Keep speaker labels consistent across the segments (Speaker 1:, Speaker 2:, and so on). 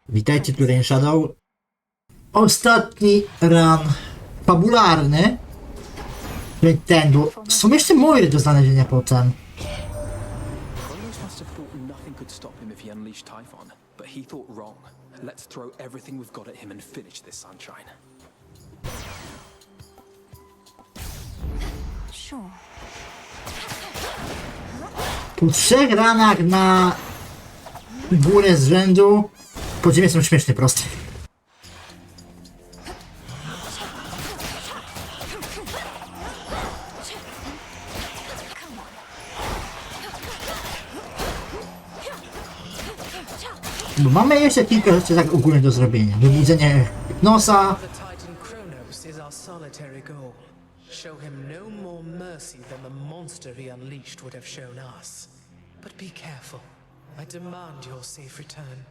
Speaker 1: Witajcie, której Shadow. Ostatni run fabularny. Ten był. Są jeszcze moje do znalezienia potem. Po 3 ranach na górę z rzędu podziemie są śmiesznie proste. Bo mamy jeszcze kilka rzeczy tak ogólnie do zrobienia. Wybudzenie nosa.
Speaker 2: Show him no more mercy than the monster he unleashed would have shown us. But be careful. I demand your safe return.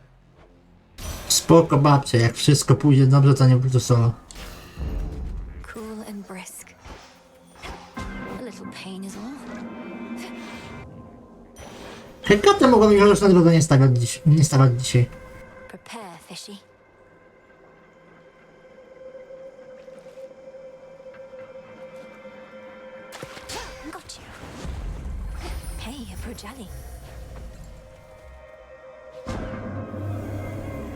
Speaker 1: Spoko babcia, jak wszystko pójdzie dobrze, to nie wrócę solo.
Speaker 3: Cool and brisk. A little pain is all.
Speaker 1: Hekatę mogła mi chociaż na drogę nie stawiać dzisiaj.
Speaker 3: Prepare, fishy. Got you. Hey, a Brujali.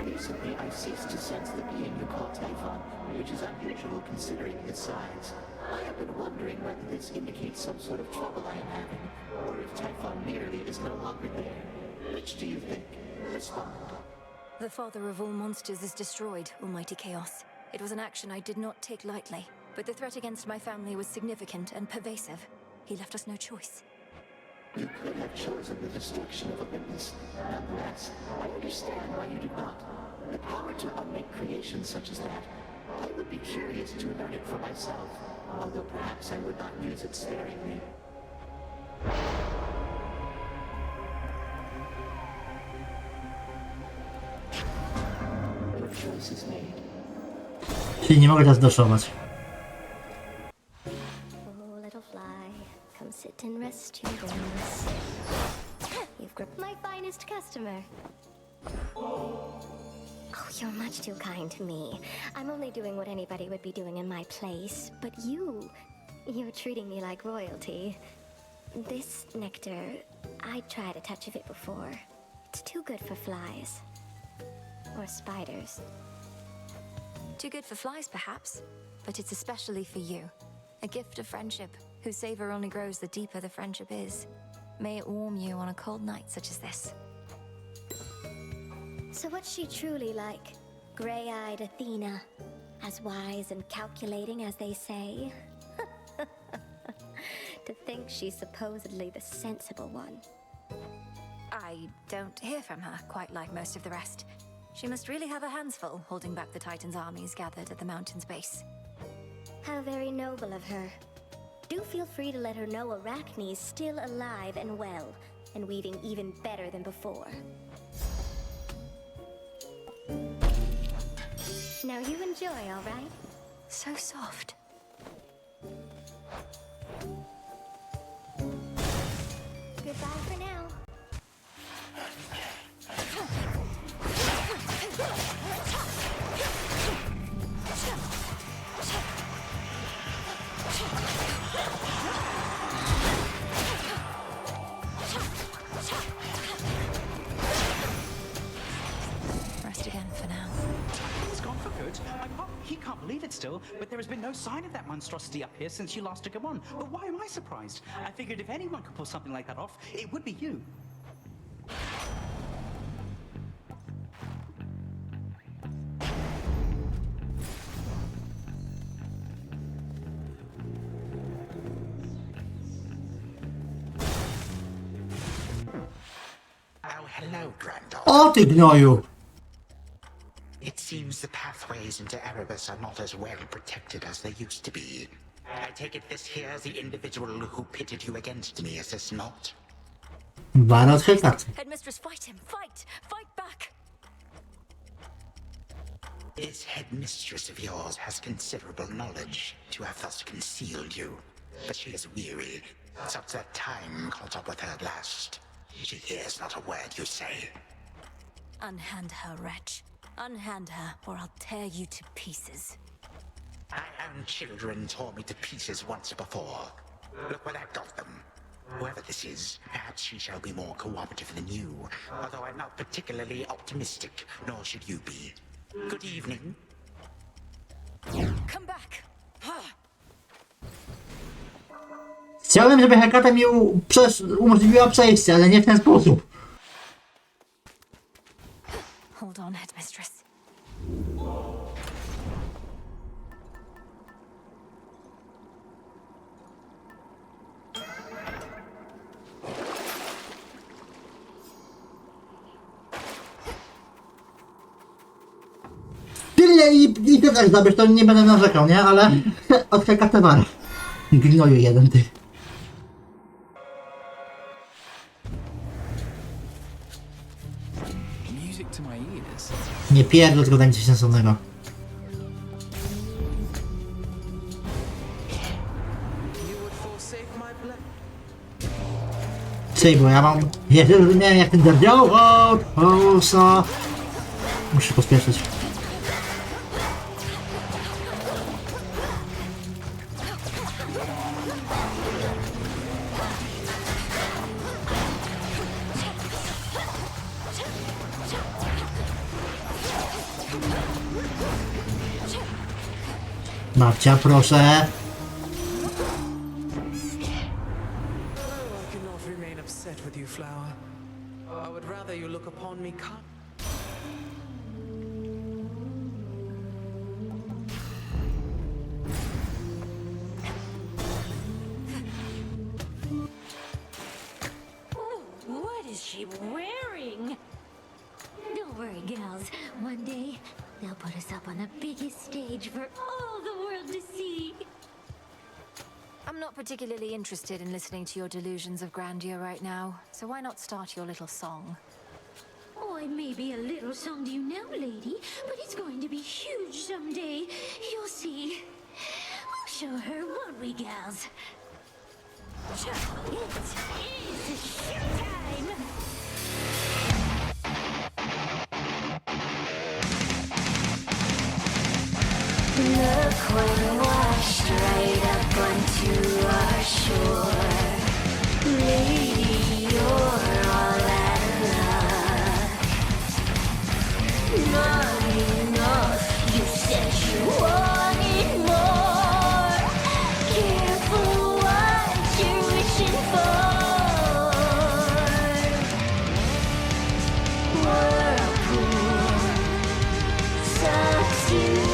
Speaker 4: Recently, I've ceased to sense the being you call Typhon, which is unusual considering his size. I have been wondering whether this indicates some sort of trouble I am having, or if Typhon merely is no longer there. Which do you think? Respond.
Speaker 3: The father of all monsters is destroyed, Almighty Chaos. It was an action I did not take lightly, but the threat against my family was significant and pervasive. He left us no choice.
Speaker 4: You could have chosen the destruction of Olympus. Nonetheless, I understand why you did not. The power to unmake creations such as that. I would be curious to learn it for myself, although perhaps I would not use it sparingly. Your choice is made.
Speaker 1: Czyli nie mogę teraz daszować.
Speaker 5: Oh, little fly, come sit and rest your wings. You've gripped my finest customer. Oh, you're much too kind to me. I'm only doing what anybody would be doing in my place. But you're treating me like royalty. This nectar, I tried a touch of it before. It's too good for flies. Or spiders.
Speaker 3: Too good for flies, perhaps, but it's especially for you. A gift of friendship, whose savor only grows the deeper the friendship is. May it warm you on a cold night such as this.
Speaker 5: So what's she truly like? Gray-eyed Athena, as wise and calculating as they say? To think she's supposedly the sensible one.
Speaker 3: I don't hear from her quite like most of the rest. She must really have her hands full, holding back the Titan's armies gathered at the mountain's base.
Speaker 5: How very noble of her. Do feel free to let her know Arachne's still alive and well, and weaving even better than before. Now you enjoy, all right?
Speaker 3: So soft.
Speaker 5: Goodbye for now.
Speaker 3: Rest again for now.
Speaker 6: It's gone for good. He can't believe it still, but there has been no sign of that monstrosity up here since you last took him on. But why am I surprised? I figured if anyone could pull something like that off, it would be you.
Speaker 7: Oh, hello, granddaughter.
Speaker 1: O ty gnoju!
Speaker 7: It seems the pathways into Erebus are not as well protected as they used to be. I take it this here's the individual who pitted you against me, is this not?
Speaker 1: Bara od Hekaty.
Speaker 3: Headmistress, fight him! Fight! Fight back!
Speaker 7: This headmistress of yours has considerable knowledge to have thus concealed you. But she is weary. Such that time caught up with her at last. She hears not a word you say.
Speaker 3: Unhand her, wretch. Unhand her, or I'll tear you to pieces.
Speaker 7: My own children tore me to pieces once before. Look where that got them. Whoever this is, perhaps she shall be more cooperative than you, although I'm not particularly optimistic, nor should you be. Good evening.
Speaker 3: Come back!
Speaker 1: Chciałem, żeby Hekata mi umożliwiła przejście, ale nie w ten sposób.
Speaker 3: Hold on, headmistress.
Speaker 1: Tyle i ty tak zabierz, to nie będę narzekał, nie? Ale od Hekaty war. Gnoju jeden, ty.
Speaker 8: Music to my ears.
Speaker 1: Nie pierdol, tylko daj mi coś sensownego.
Speaker 2: You would forsake my blessing.
Speaker 1: Czyli, bo ja mam... Ja zrozumiałem, jak ten der działa. Osa. Muszę pospieszyć. Babcia, proszę.
Speaker 2: Oh, I cannot remain upset with you, Flower. I would rather you look upon me calm.
Speaker 5: What is she wearing? Don't worry, gals. One day, they'll put us up on the biggest stage for all the world to see.
Speaker 3: I'm not particularly interested in listening to your delusions of grandeur right now, so why not start your little song?
Speaker 5: Oh, it may be a little song to you now, lady, but it's going to be huge someday. You'll see. We'll show her, won't we, gals? It is showtime!
Speaker 3: Look, we're washed right up onto our shore. Lady, you're all that luck. Not enough, you said you wanted more. Careful what you're wishing for. Whirlpool sucks you.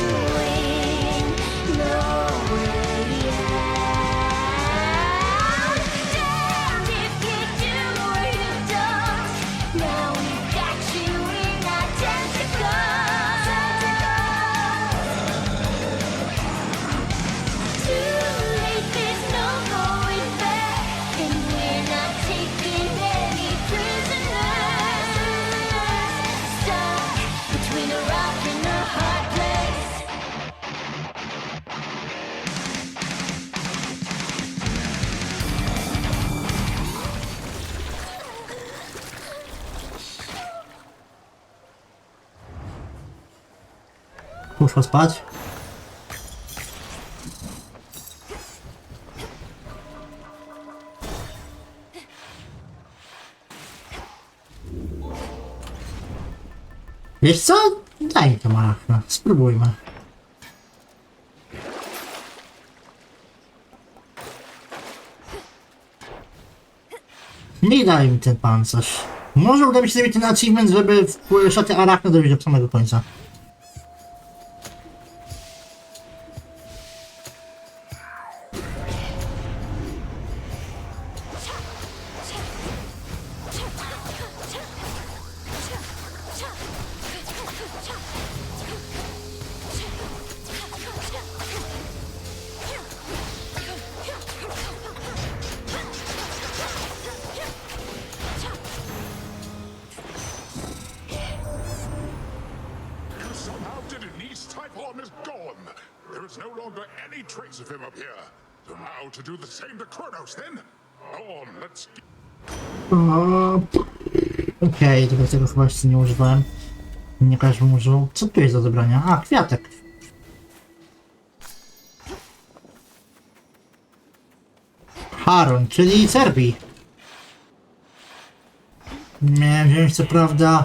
Speaker 1: Poszła spać. Wiesz co? Daj to machna. Spróbujmy. Nie daj mi ten pancerz. Może uda mi się zrobić ten achievement, żeby w szaty arachna dojść do samego końca.
Speaker 9: No longer any trace of him up here. So now to do the same to Kronos, then? Go on, let's...
Speaker 1: Okej, tego chyba jeszcze nie używałem. Nie każdy użył. Co tu jest do zebrania? A, kwiatek. Haron, czyli Serbii. Miałem wziąć co prawda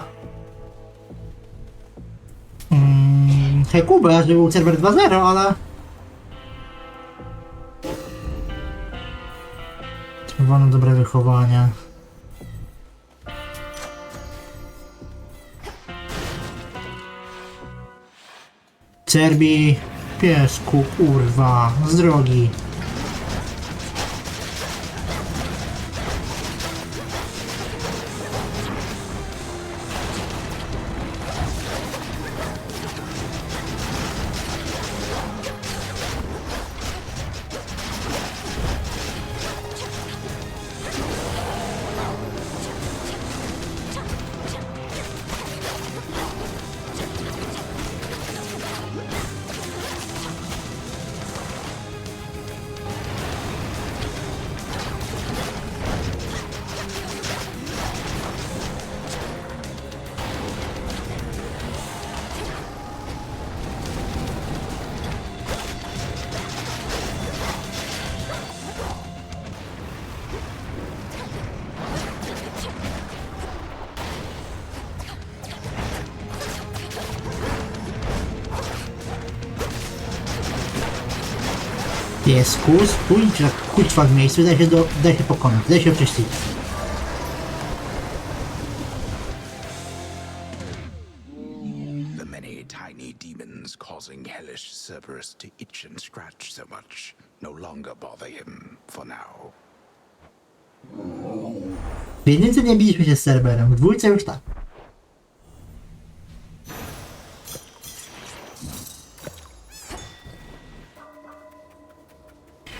Speaker 1: Hekubę, żeby był serwer 2.0, ale trzeba dobre wychowanie. Serbii, piesku, kurwa, z drogi. Piesku, spójrz jak kućwa w miejscu, daj się pokonać, daj się oczyścić.
Speaker 9: The many tiny demons causing hellish Cerberus to itch and scratch so much no longer bother him for now.
Speaker 1: W jedynce nie biliśmy się z serwerem, w dwójce już tak.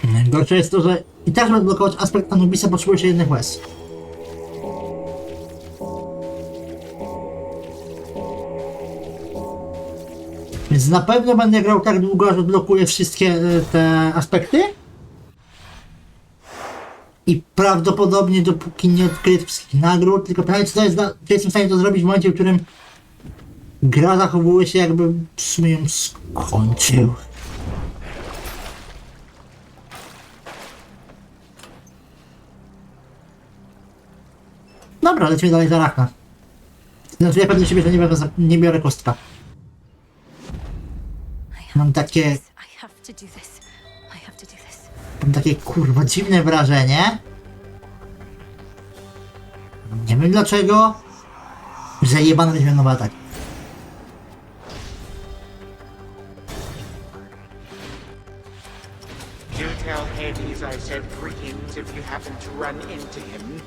Speaker 1: Najgorsze jest to, że i tak, żeby odblokować aspekt Anubisa, potrzebuje się jednych łez. Więc na pewno będę grał tak długo, aż odblokuję wszystkie te aspekty. I prawdopodobnie dopóki nie odkryję wszystkich nagród, tylko pytanie, czy jestem w stanie to zrobić w momencie, w którym gra zachowuje się, jakby w sumie ją skończył. Dobra, lecimy dalej za Arachna. Znaczy ja pewnie siebie, że nie biorę kostka. Mam takie kurwa dziwne wrażenie. Nie wiem dlaczego, że jebany będzie nowy atak.
Speaker 7: You tell Hades I said greetings if you happen to run into him.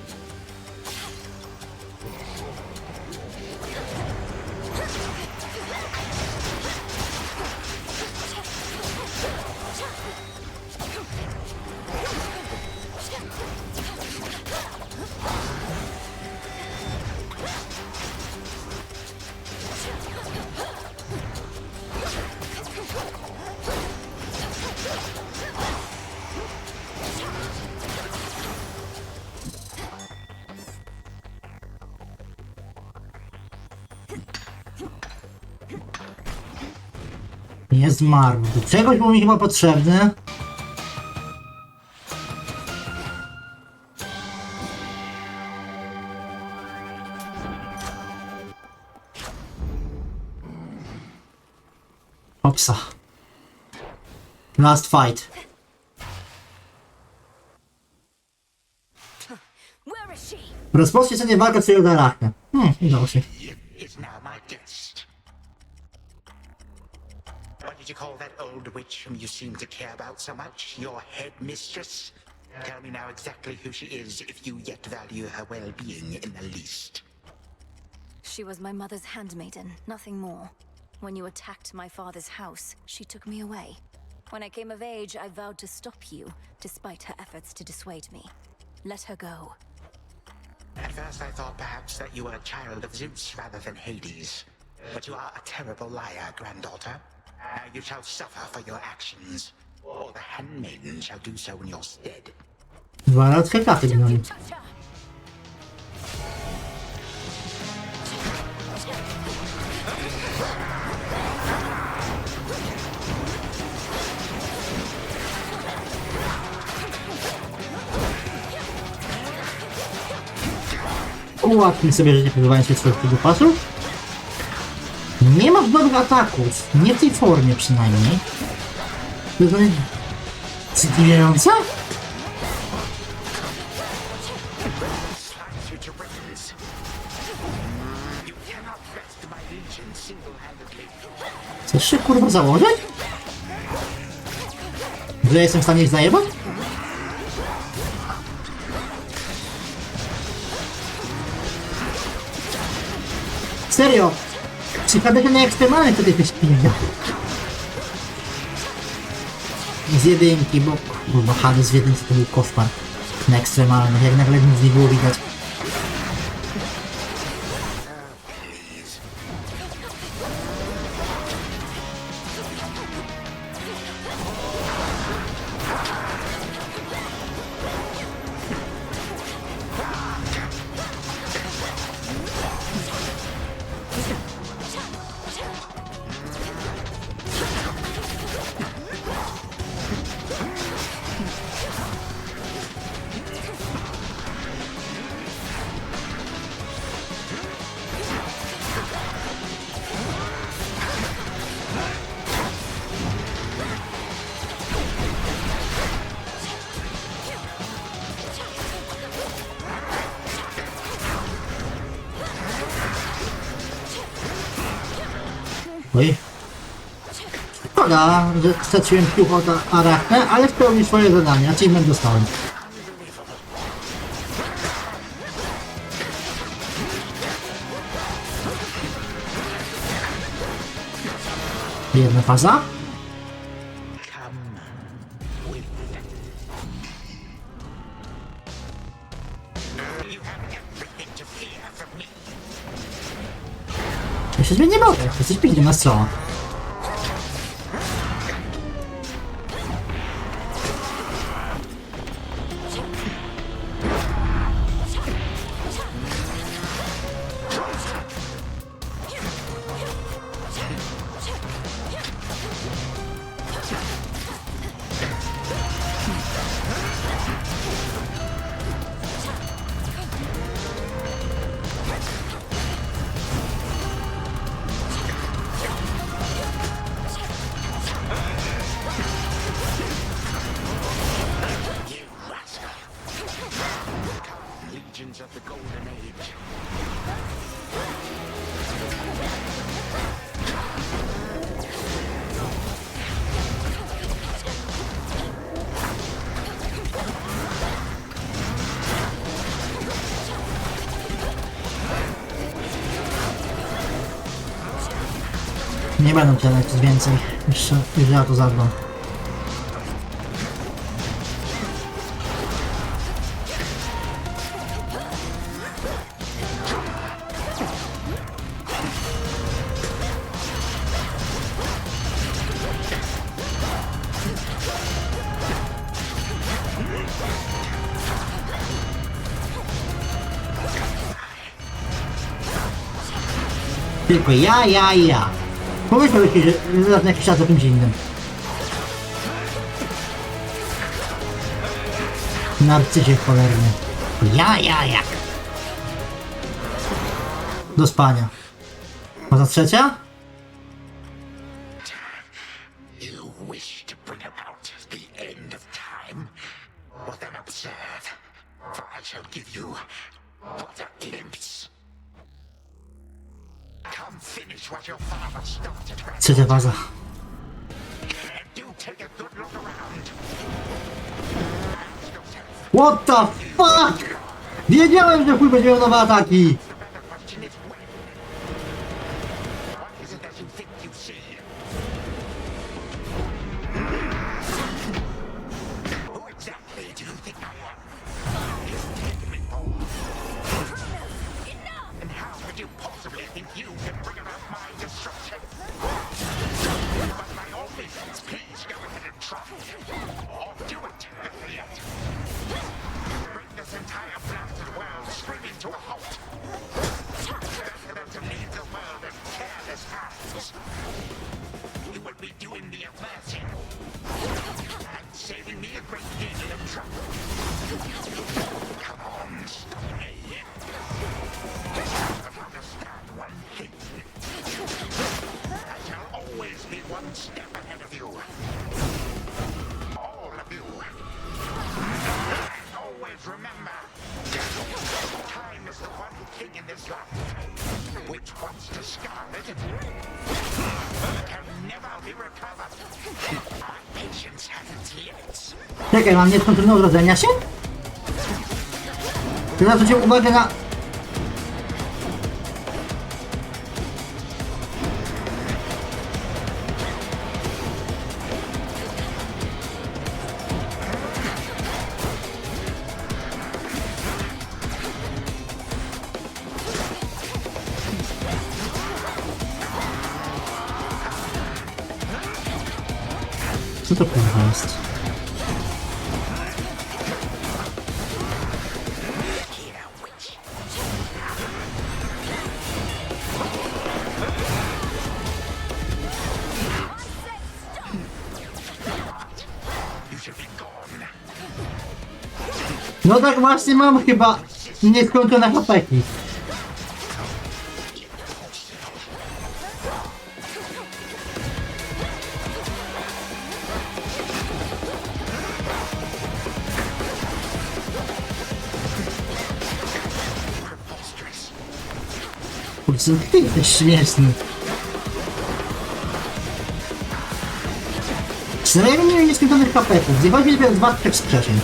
Speaker 1: Nie zmarł. Do czegoś był mi chyba potrzebny. Opsa. Last fight. Rozpocznij sobie walkę z tego Arachna. Udało się.
Speaker 7: Is now my guest. What did you call that old witch whom you seem to care about so much? Your head mistress? Tell me now exactly who she is, if you yet value her well-being in the least.
Speaker 3: She was my mother's handmaiden, nothing more. When you attacked my father's house, she took me away. When I came of age, I vowed to stop you, despite her efforts to dissuade me. Let her go.
Speaker 7: At first I thought perhaps that you were a child of Zeus rather than Hades. But you are a terrible liar, granddaughter. Now you shall suffer for your actions, or the handmaiden shall do so in your stead.
Speaker 1: Dwa razy karty gnoi. ułatwi sobie życie pozbywając się swoich pasów. Nie masz dobrych ataków, nie w tej formie przynajmniej. To jest zadziwiające? Chcesz się kurwa założyć? Że jestem w stanie ich zajebać? Serio? Przypadek na ekstremalny to jesteś pilna. Z jedynki, bo kurwa Hades z jedynki to był koszmar. Na ekstremalnych, jak nagle nic nie było widać. Oj. Szkoda, że straciłem piłkę od arachnę, ale spełnił swoje zadanie, achievement dostałem. Jedna faza. Ja się zmienię nie mogę, jesteś pilny na strzała. Nie będę tyle nic więcej, jeszcze ja to zadbam. Tylko ja. Pomyślmy, że na jakiś czas o czymś innym. Narcyzie cholerny. Ja. Do spania. Faza trzecia?
Speaker 7: You wish to bring about the end of time? Well then observe, for I shall give you but a glimpse. Come finish what your father started.
Speaker 1: Trzecia faza.
Speaker 7: Do take a good look around.
Speaker 1: What the fuck? Wiedziałem, że chuj będzie miał nowe ataki.
Speaker 7: be recovered. My patience has its limits.
Speaker 1: Czekaj, mam nieskończoność odrodzenia się? Teraz zwrócił uwagę na... Co to kurwa jest? No tak właśnie mam chyba nieskończone hapeki. Kurczę, ty jesteś śmieszny. Serio, nie wiem nieskończonych hapeków. Zjebałeś mi dopiero 2 wskrzeszeń.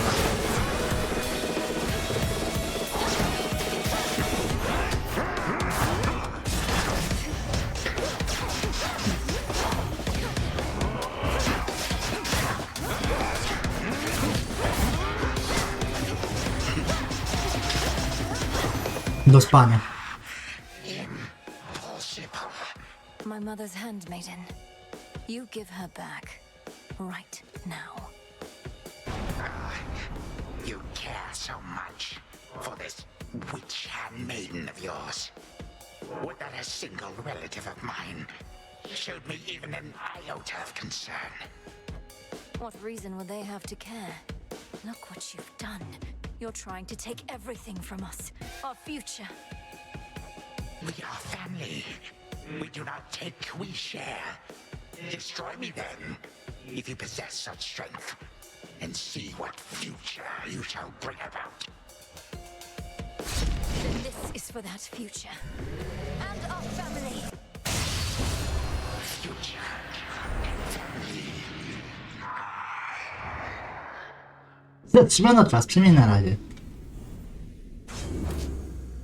Speaker 1: Do spania.
Speaker 3: My mother's handmaiden. You give her back. Right now.
Speaker 7: You care so much for this witch handmaiden of yours. Would that a single relative of mine showed me even an iota of concern?
Speaker 3: What reason would they have to care? Look what you've done. You're trying to take everything from us. Our future.
Speaker 7: We are family. We do not take, we share. Destroy me then, if you possess such strength, and see what future you shall bring about.
Speaker 3: Then this is for that future. And our family.
Speaker 7: Future and family.
Speaker 1: Zatrzymano czas, przynajmniej na razie.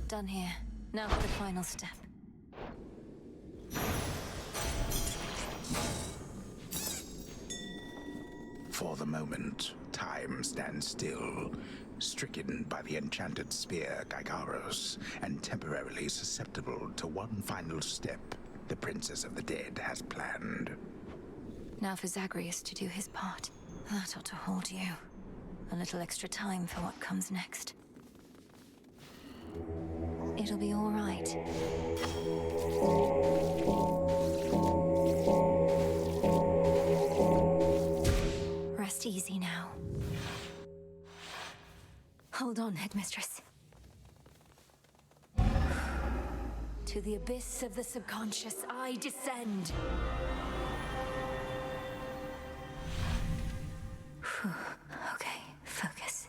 Speaker 3: Done here. Now for the final step.
Speaker 9: For the moment, time stands still, stricken by the enchanted spear Gygaros, and temporarily susceptible to one final step the Princess of the Dead has planned.
Speaker 3: Now for Zagreus to do his part. That ought to hold you. A little extra time for what comes next. It'll be all right. Rest easy now. Hold on, Headmistress. To the abyss of the subconscious, I descend. Okay, focus.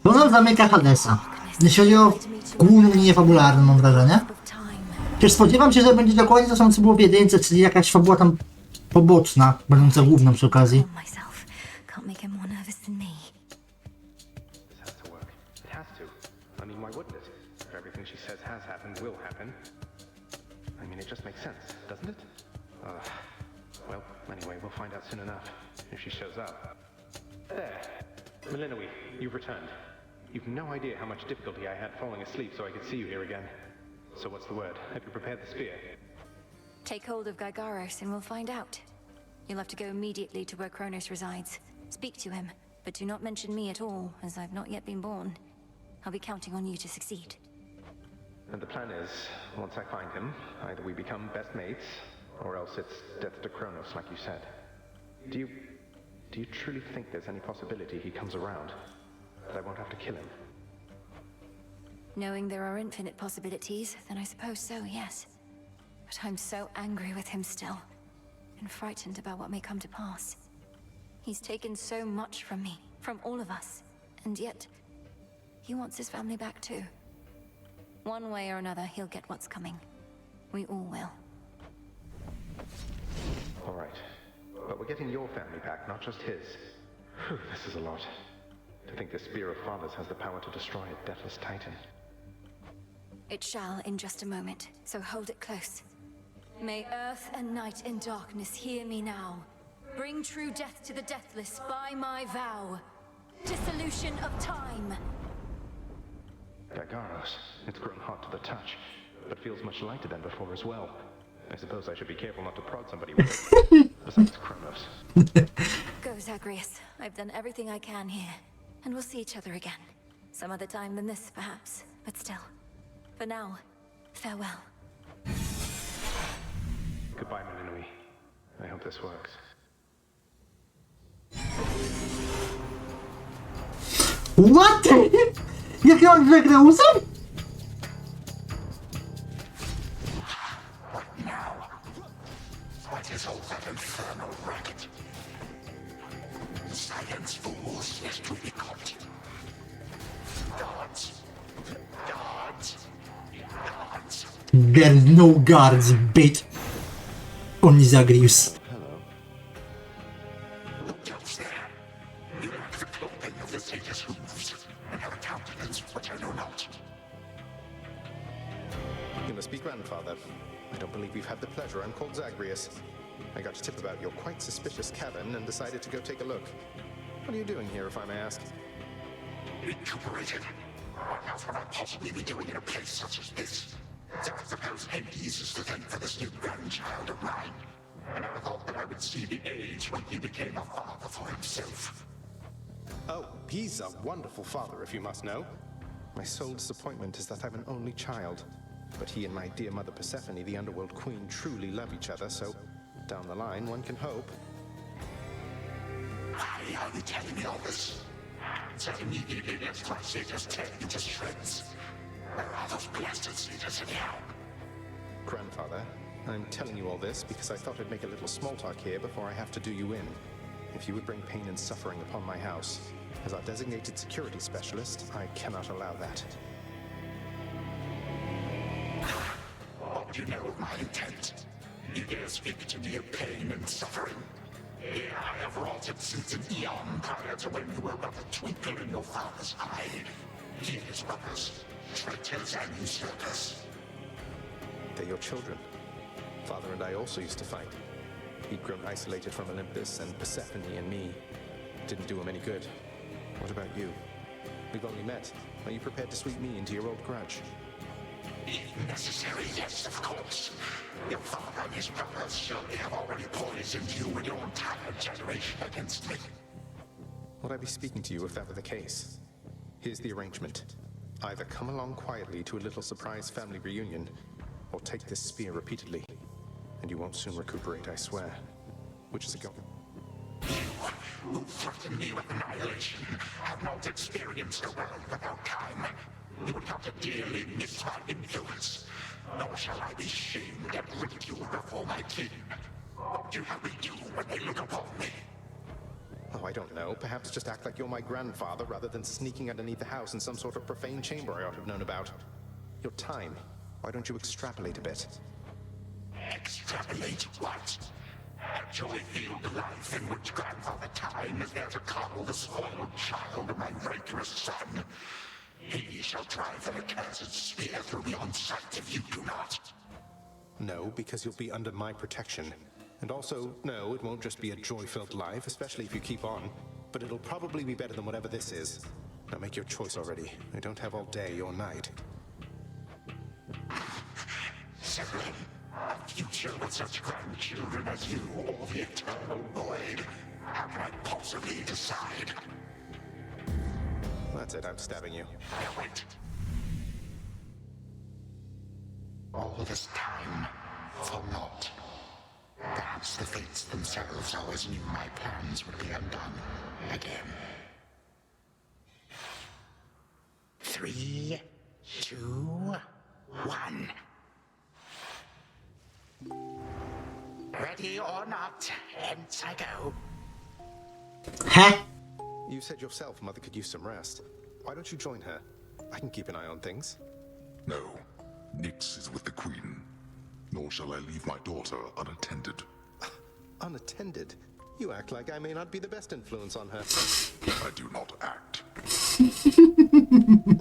Speaker 1: Ponad zamyka Hadesa. Jeśli chodzi o główną linię fabularną, mam wrażenie. Przecież spodziewam się, że będzie dokładnie to samo, co było w jedynce, czyli jakaś fabuła tam poboczna, będąca główną przy okazji.
Speaker 3: Can't make him more nervous than me.
Speaker 8: This has to work. It has to. I mean, why wouldn't it? If everything she says has happened will happen. I mean, it just makes sense, doesn't it? Well, anyway, we'll find out soon enough, if she shows up. There. Melinoe, you've returned. You've no idea how much difficulty I had falling asleep so I could see you here again. So what's the word? Have you prepared the spear?
Speaker 3: Take hold of Gygaros and we'll find out. You'll have to go immediately to where Kronos resides. Speak to him, but do not mention me at all, as I've not yet been born. I'll be counting on you to succeed.
Speaker 8: And the plan is, once I find him, either we become best mates, or else it's death to Kronos, like you said. Do you truly think there's any possibility he comes around? That I won't have to kill him?
Speaker 3: Knowing there are infinite possibilities, then I suppose so, yes. But I'm so angry with him still, and frightened about what may come to pass. He's taken so much from me, from all of us, and yet he wants his family back too. One way or another, he'll get what's coming. We all will.
Speaker 8: All right. But we're getting your family back, not just his. Whew, this is a lot. To think the Spear of Fathers has the power to destroy a deathless titan.
Speaker 3: It shall in just a moment, so hold it close. May earth and night and darkness hear me now. Bring true death to the deathless by my vow. Dissolution of time.
Speaker 8: Gagaros, it's grown hot to the touch, but feels much lighter than before as well. I suppose I should be careful not to prod somebody with it. Besides Kronos.
Speaker 3: Go, Zagreus. I've done everything I can here. And we'll see each other again. Some other time than this, perhaps. But still. For now, farewell.
Speaker 8: Goodbye, Melinoe. I hope this works.
Speaker 1: What? Jak on z Zagreusem?
Speaker 7: What now? What is all that infernal racket? Silence, fools, lest we be caught. Guards. Guards. Guards.
Speaker 1: There's no guards, bait. Only Zagreus.
Speaker 7: Look else there. You lack the clothing of the satyrs' hooves, and have a countenance which I know not.
Speaker 8: You must be grandfather. I don't believe we've had the pleasure. I'm called Zagreus. I got a tip about your quite suspicious cabin and decided to go take a look. What are you doing here, if I may ask?
Speaker 7: Recuperated. What else would I possibly be doing in a place such as this? So I suppose Hades is to thank for this new grandchild of mine. I never thought that I would see the age when he became a father for himself.
Speaker 8: Oh, he's a wonderful father, if you must know. My sole disappointment is that I'm an only child. But he and my dear mother Persephone, the underworld queen, truly love each other, so down the line, one can hope.
Speaker 7: Why are you telling me all this? So immediately lets my satyrs tear you to shreds. Where are those blasted satyrs anyhow?
Speaker 8: Grandfather, I'm telling you all this because I thought I'd make a little small talk here before I have to do you in. If you would bring pain and suffering upon my house, as our designated security specialist, I cannot allow that.
Speaker 7: What do you know of my intent? You dare speak to me of pain and suffering? Here I have wrought it since an eon prior to when you were but a twinkle in your father's eye. He and his brothers, traitors and usurpers.
Speaker 8: They're your children. Father and I also used to fight. He'd grown isolated from Olympus, and Persephone and me didn't do him any good. What about you? We've only met. Are you prepared to sweep me into your old grudge?
Speaker 7: If necessary, yes, of course. Your father and his brothers surely have already poisoned you and your entire generation against me.
Speaker 8: Would I be speaking to you if that were the case? Here's the arrangement. Either come along quietly to a little surprise family reunion, or take this spear repeatedly, and you won't soon recuperate, I swear. Which is it going?
Speaker 7: You, who threaten me with annihilation, have not experienced a world without time. You would not dearly miss my influence, nor shall I be shamed and ridiculed before my kin. What do you have me do when they look upon me?
Speaker 8: Oh, I don't know. Perhaps just act like you're my grandfather rather than sneaking underneath the house in some sort of profane chamber I ought to have known about. Your time. Why don't you extrapolate a bit?
Speaker 7: Extrapolate what? Actually feel the life in which Grandfather Time is there to coddle the spoiled child of my rancorous son. He shall drive an accursed spear through me on sight if you do not.
Speaker 8: No, because you'll be under my protection. And also, no, it won't just be a joy-filled life, especially if you keep on. But it'll probably be better than whatever this is. Now make your choice already. I don't have all day or night.
Speaker 7: Severin, a future with such grandchildren as you, or the eternal void. How can I possibly decide?
Speaker 8: That's it, I'm stabbing you.
Speaker 7: Now wait. All this time, for naught. Perhaps the fates themselves always knew my plans would be undone again. 3, 2, 1. Ready or not, hence I go.
Speaker 1: Huh?
Speaker 8: You said yourself Mother could use some rest. Why don't you join her? I can keep an eye on things.
Speaker 9: No, Nyx is with the Queen. Nor shall I leave my daughter unattended.
Speaker 8: unattended. You act like I may not be the best influence on her.
Speaker 9: I do not act.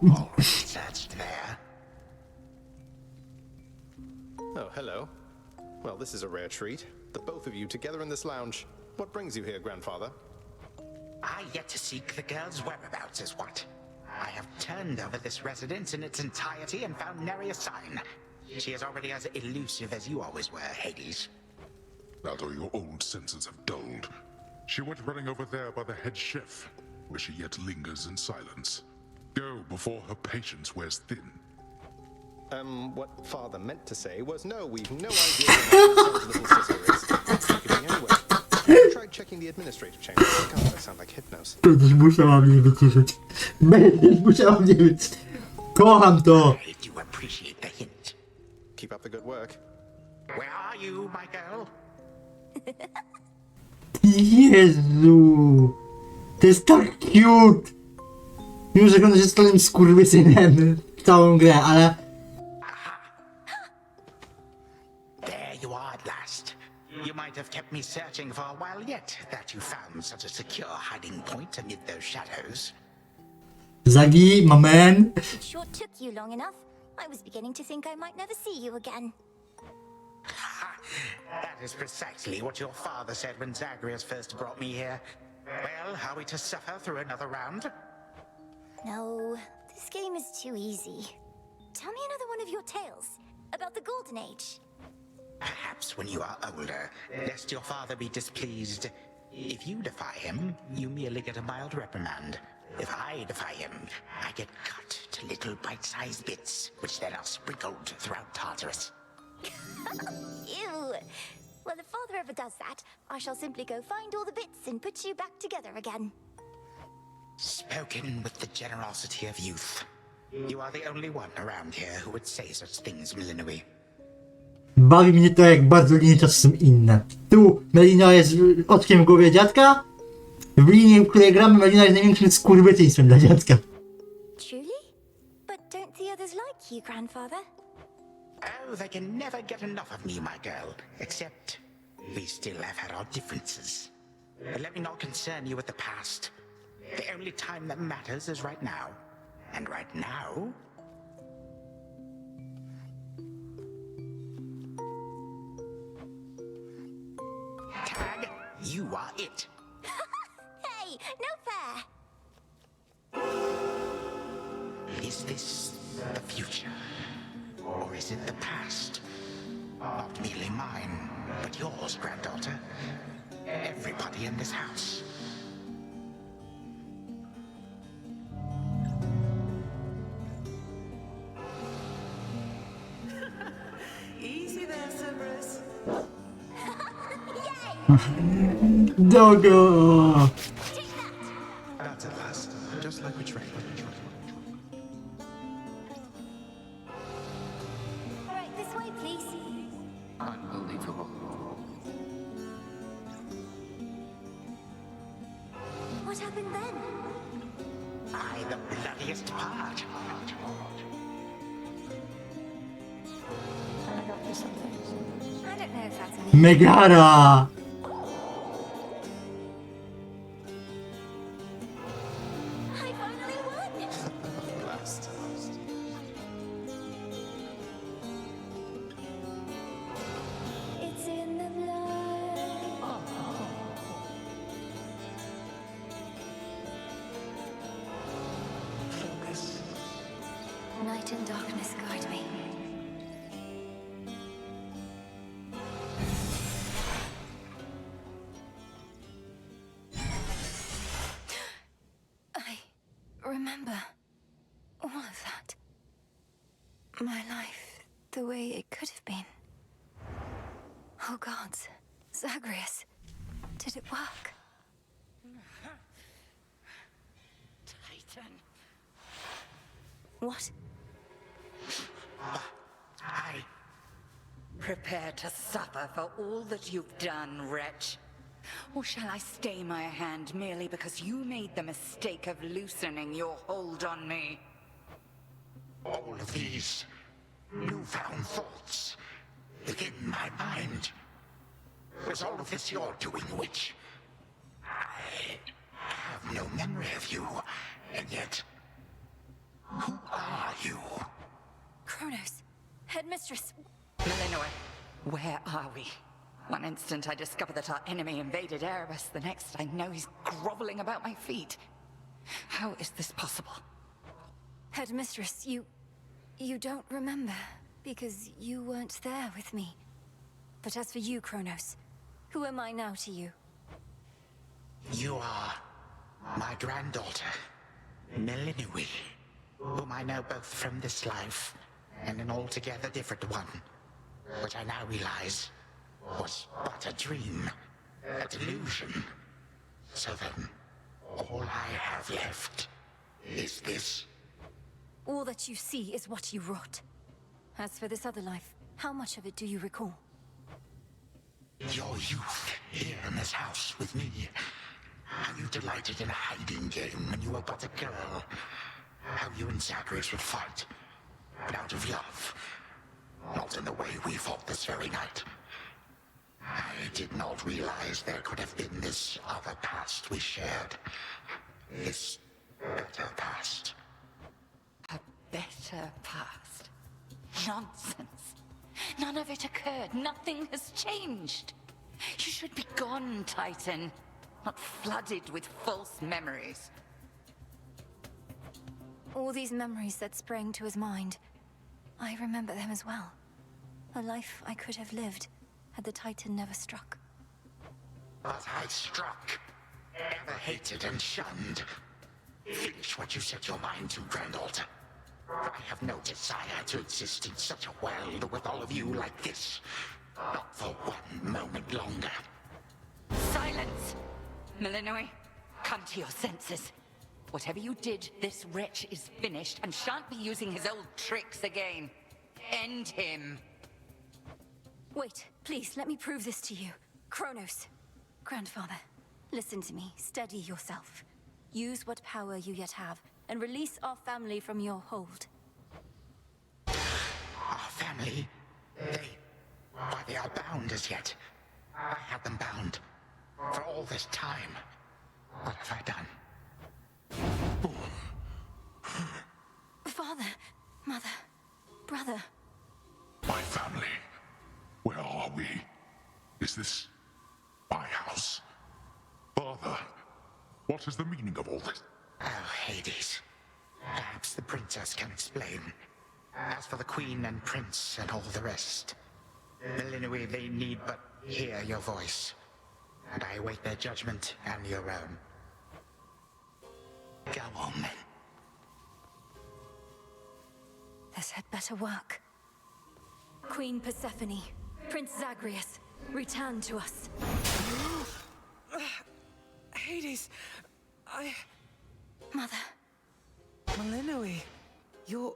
Speaker 7: Already searched there.
Speaker 8: Oh, hello. Well, this is a rare treat. The both of you together in this lounge. What brings you here, grandfather?
Speaker 7: I yet to seek the girl's whereabouts is what. I have turned over this residence in its entirety and found nary a sign. She is already as elusive as you always were, Hades.
Speaker 9: That or your old senses have dulled. She went running over there by the head chef, where she yet lingers in silence. Go before her patience wears thin.
Speaker 8: What father meant to say was no, we've no idea where my little sister is. It's marketing anyway. I tried checking the administrative chamber. God, I sound like Hypnos.
Speaker 1: Będziesz musiała mnie wyciszyć. Będziesz musiała mnie wyciszyć. Kocham to.
Speaker 7: I do appreciate the hint.
Speaker 8: Keep up the good work.
Speaker 7: Where are you, my girl?
Speaker 1: Jezu. To jest tak cute. Mimo, że ona się stanie skurwysynem w całą grę, ale...
Speaker 7: There you are at last. You might have kept me searching for a while yet, that you found such a secure hiding point amid those shadows.
Speaker 1: Zagi, my man.
Speaker 5: It sure took you long enough. I was beginning to think I might never see you again.
Speaker 7: That is precisely what your father said when Zagreus first brought me here. Well, are we to suffer through another round?
Speaker 5: No, this game is too easy. Tell me another one of your tales about the Golden Age.
Speaker 7: Perhaps when you are older, lest your father be displeased. If you defy him, you merely get a mild reprimand. If I defy him, I get cut to little bite-sized bits, which then are sprinkled throughout Tartarus.
Speaker 5: Ew. Well, if father ever does that, I shall simply go find all the bits and put you back together again.
Speaker 7: Spoken with the generosity of youth. You are the only one around here who would say such things, Melinoe.
Speaker 1: Bawi mnie to, jak bardzo linie czasu są inne. Tu Melinoe jest oczkiem w głowie dziadka. W linii, w której gramy, Melinoe jest największym skurwysyństwem dla dziadka.
Speaker 5: Truly? But don't the others like you, grandfather?
Speaker 7: Oh, they can never get enough of me, my girl. Except, we still have had our differences. But let me not concern you with the past. The only time that matters is right now. And right now... Tag, you are it.
Speaker 5: Hey, no fair!
Speaker 7: Is this the future? Or is it the past? Not merely mine, but yours, granddaughter. Everybody in this house.
Speaker 2: Easy there, Cerberus.
Speaker 1: Dogo!
Speaker 8: That's at last. Just like we trained.
Speaker 5: Alright, this way, please.
Speaker 7: Unbelievable.
Speaker 5: What happened then?
Speaker 7: I, the bloodiest part.
Speaker 5: I don't know if that's me.
Speaker 1: Megara!
Speaker 5: I finally won!
Speaker 8: Last.
Speaker 5: It's in the blood.
Speaker 7: Focus.
Speaker 5: Night and darkness guide me. I remember all of that. My life, the way it could have been. Oh gods, Zagreus, did it work?
Speaker 2: Titan.
Speaker 5: What?
Speaker 7: I...
Speaker 10: Prepare to suffer for all that you've done, wretch. Or shall I stay my hand merely because you made the mistake of loosening your hold on me?
Speaker 7: All of these newfound thoughts within my mind. Was all of this your doing, witch? I have no memory of you, and yet... Who are you?
Speaker 3: Kronos, headmistress.
Speaker 10: Melinoe, where are we? One instant I discover that our enemy invaded Erebus, the next I know he's groveling about my feet. How is this possible?
Speaker 3: Headmistress, you don't remember, because you weren't there with me. But as for you, Kronos, who am I now to you?
Speaker 7: You are my granddaughter, Melinoe, whom I know both from this life and an altogether different one, which I now realize was but a dream, a delusion. So then, all I have left is this.
Speaker 3: All that you see is what you wrought. As for this other life, how much of it do you recall?
Speaker 7: Your youth here in this house with me. How you delighted in a hiding game when you were but a girl. How you and Zagreusa would fight, but out of love. Not in the way we fought this very night. I did not realize there could have been this other past we shared. This better past.
Speaker 10: A better past? Nonsense. None of it occurred. Nothing has changed. You should be gone, Titan. Not flooded with false memories.
Speaker 3: All these memories that sprang to his mind, I remember them as well. A life I could have lived had the Titan never struck.
Speaker 7: But I struck. Ever hated and shunned. Finish what you set your mind to, granddaughter. I have no desire to exist in such a world with all of you like this. Not for one moment longer.
Speaker 10: Silence! Melinoe, come to your senses. Whatever you did, this wretch is finished and shan't be using his old tricks again. End him.
Speaker 3: Wait, please, let me prove this to you. Kronos. Grandfather, listen to me. Steady yourself. Use what power you yet have, and release our family from your hold.
Speaker 7: Our family? They are bound as yet. I had them bound. For all this time. What have I done?
Speaker 3: Father, mother, brother.
Speaker 9: My family. Where are we? Is this my house? Father, what is the meaning of all this?
Speaker 7: Oh, Hades. Perhaps the princess can explain. As for the queen and prince and all the rest, Melinoe, they need but hear your voice. And I await their judgment and your own. Go on, then.
Speaker 3: This had better work. Queen Persephone, Prince Zagreus, return to us.
Speaker 2: Hades,
Speaker 3: Mother.
Speaker 2: Melinoe, you're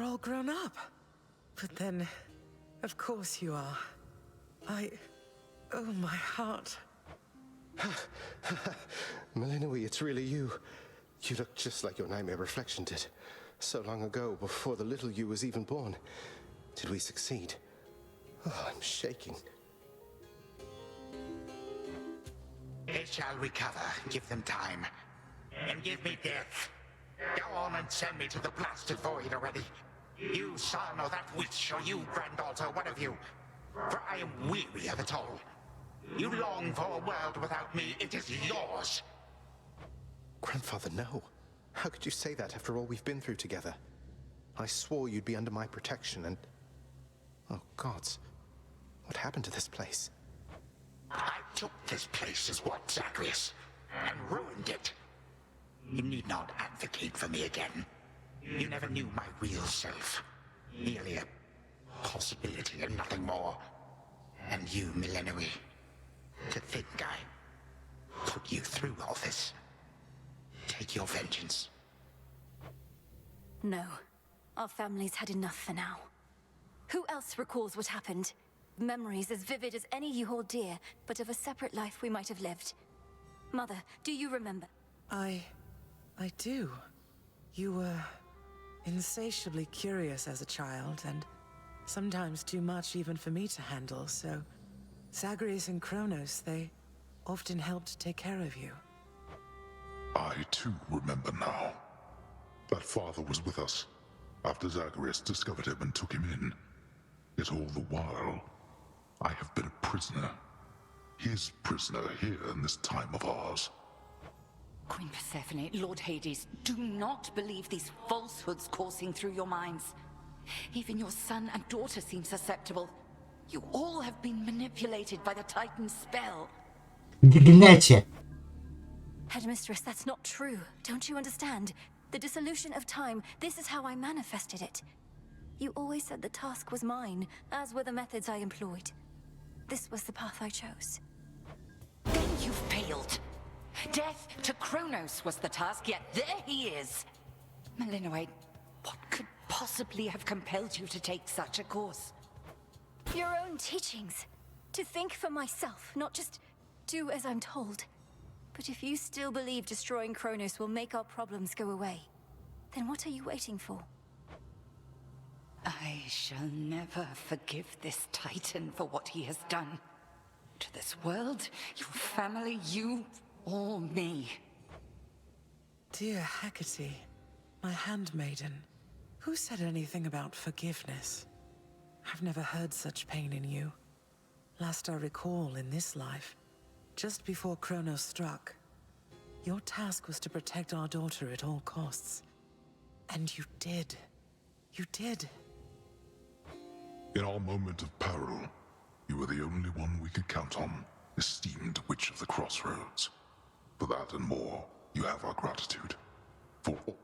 Speaker 2: all grown up. But then, of course you are. Oh, my heart.
Speaker 8: Melinoe, it's really you. You look just like your nightmare reflection did. So long ago, before the little you was even born. Did we succeed? Oh, I'm shaking.
Speaker 7: They shall recover. Give them time. And give me death. Go on and send me to the blasted void already. You son or that witch, or you granddaughter, one of you. For I am weary of it all. You long for a world without me. It is yours.
Speaker 8: Grandfather, no. How could you say that after all we've been through together? I swore you'd be under my protection and... Oh, gods. What happened to this place?
Speaker 7: I took this place as what, Zagreus? And ruined it. You need not advocate for me again. You never knew my real self. Merely a possibility and nothing more. And you, Melinoe. To think I put you through all this. Take your vengeance.
Speaker 3: No. Our family's had enough for now. Who else recalls what happened? Memories as vivid as any you hold dear, but of a separate life we might have lived. Mother, do you remember?
Speaker 2: I do. You were insatiably curious as a child, and sometimes too much even for me to handle, so Zagreus and Kronos, they often helped take care of you.
Speaker 11: I too remember now. That father was with us after Zagreus discovered him and took him in. Yet all the while, I have been a prisoner. His prisoner here in this time of ours.
Speaker 10: Queen Persephone, Lord Hades, do not believe these falsehoods coursing through your minds. Even your son and daughter seem susceptible. You all have been manipulated by the Titan's spell.
Speaker 1: Gnecie.
Speaker 3: Headmistress, that's not true. Don't you understand? The dissolution of time, this is how I manifested it. You always said the task was mine, as were the methods I employed. This was the path I chose.
Speaker 10: Then you failed. Death to Kronos was the task, yet there he is. Melinoe, what could possibly have compelled you to take such a course?
Speaker 3: Your own teachings. To think for myself, not just do as I'm told. But if you still believe destroying Kronos will make our problems go away, then what are you waiting for?
Speaker 10: I shall never forgive this Titan for what he has done. To this world, your family, you, or me.
Speaker 2: Dear Hecate, my handmaiden, who said anything about forgiveness? I've never heard such pain in you. Last I recall in this life, just before Kronos struck, your task was to protect our daughter at all costs. And you did. You did.
Speaker 11: In our moment of peril, you were the only one we could count on, esteemed Witch of the Crossroads. For that and more, you have our gratitude. For all.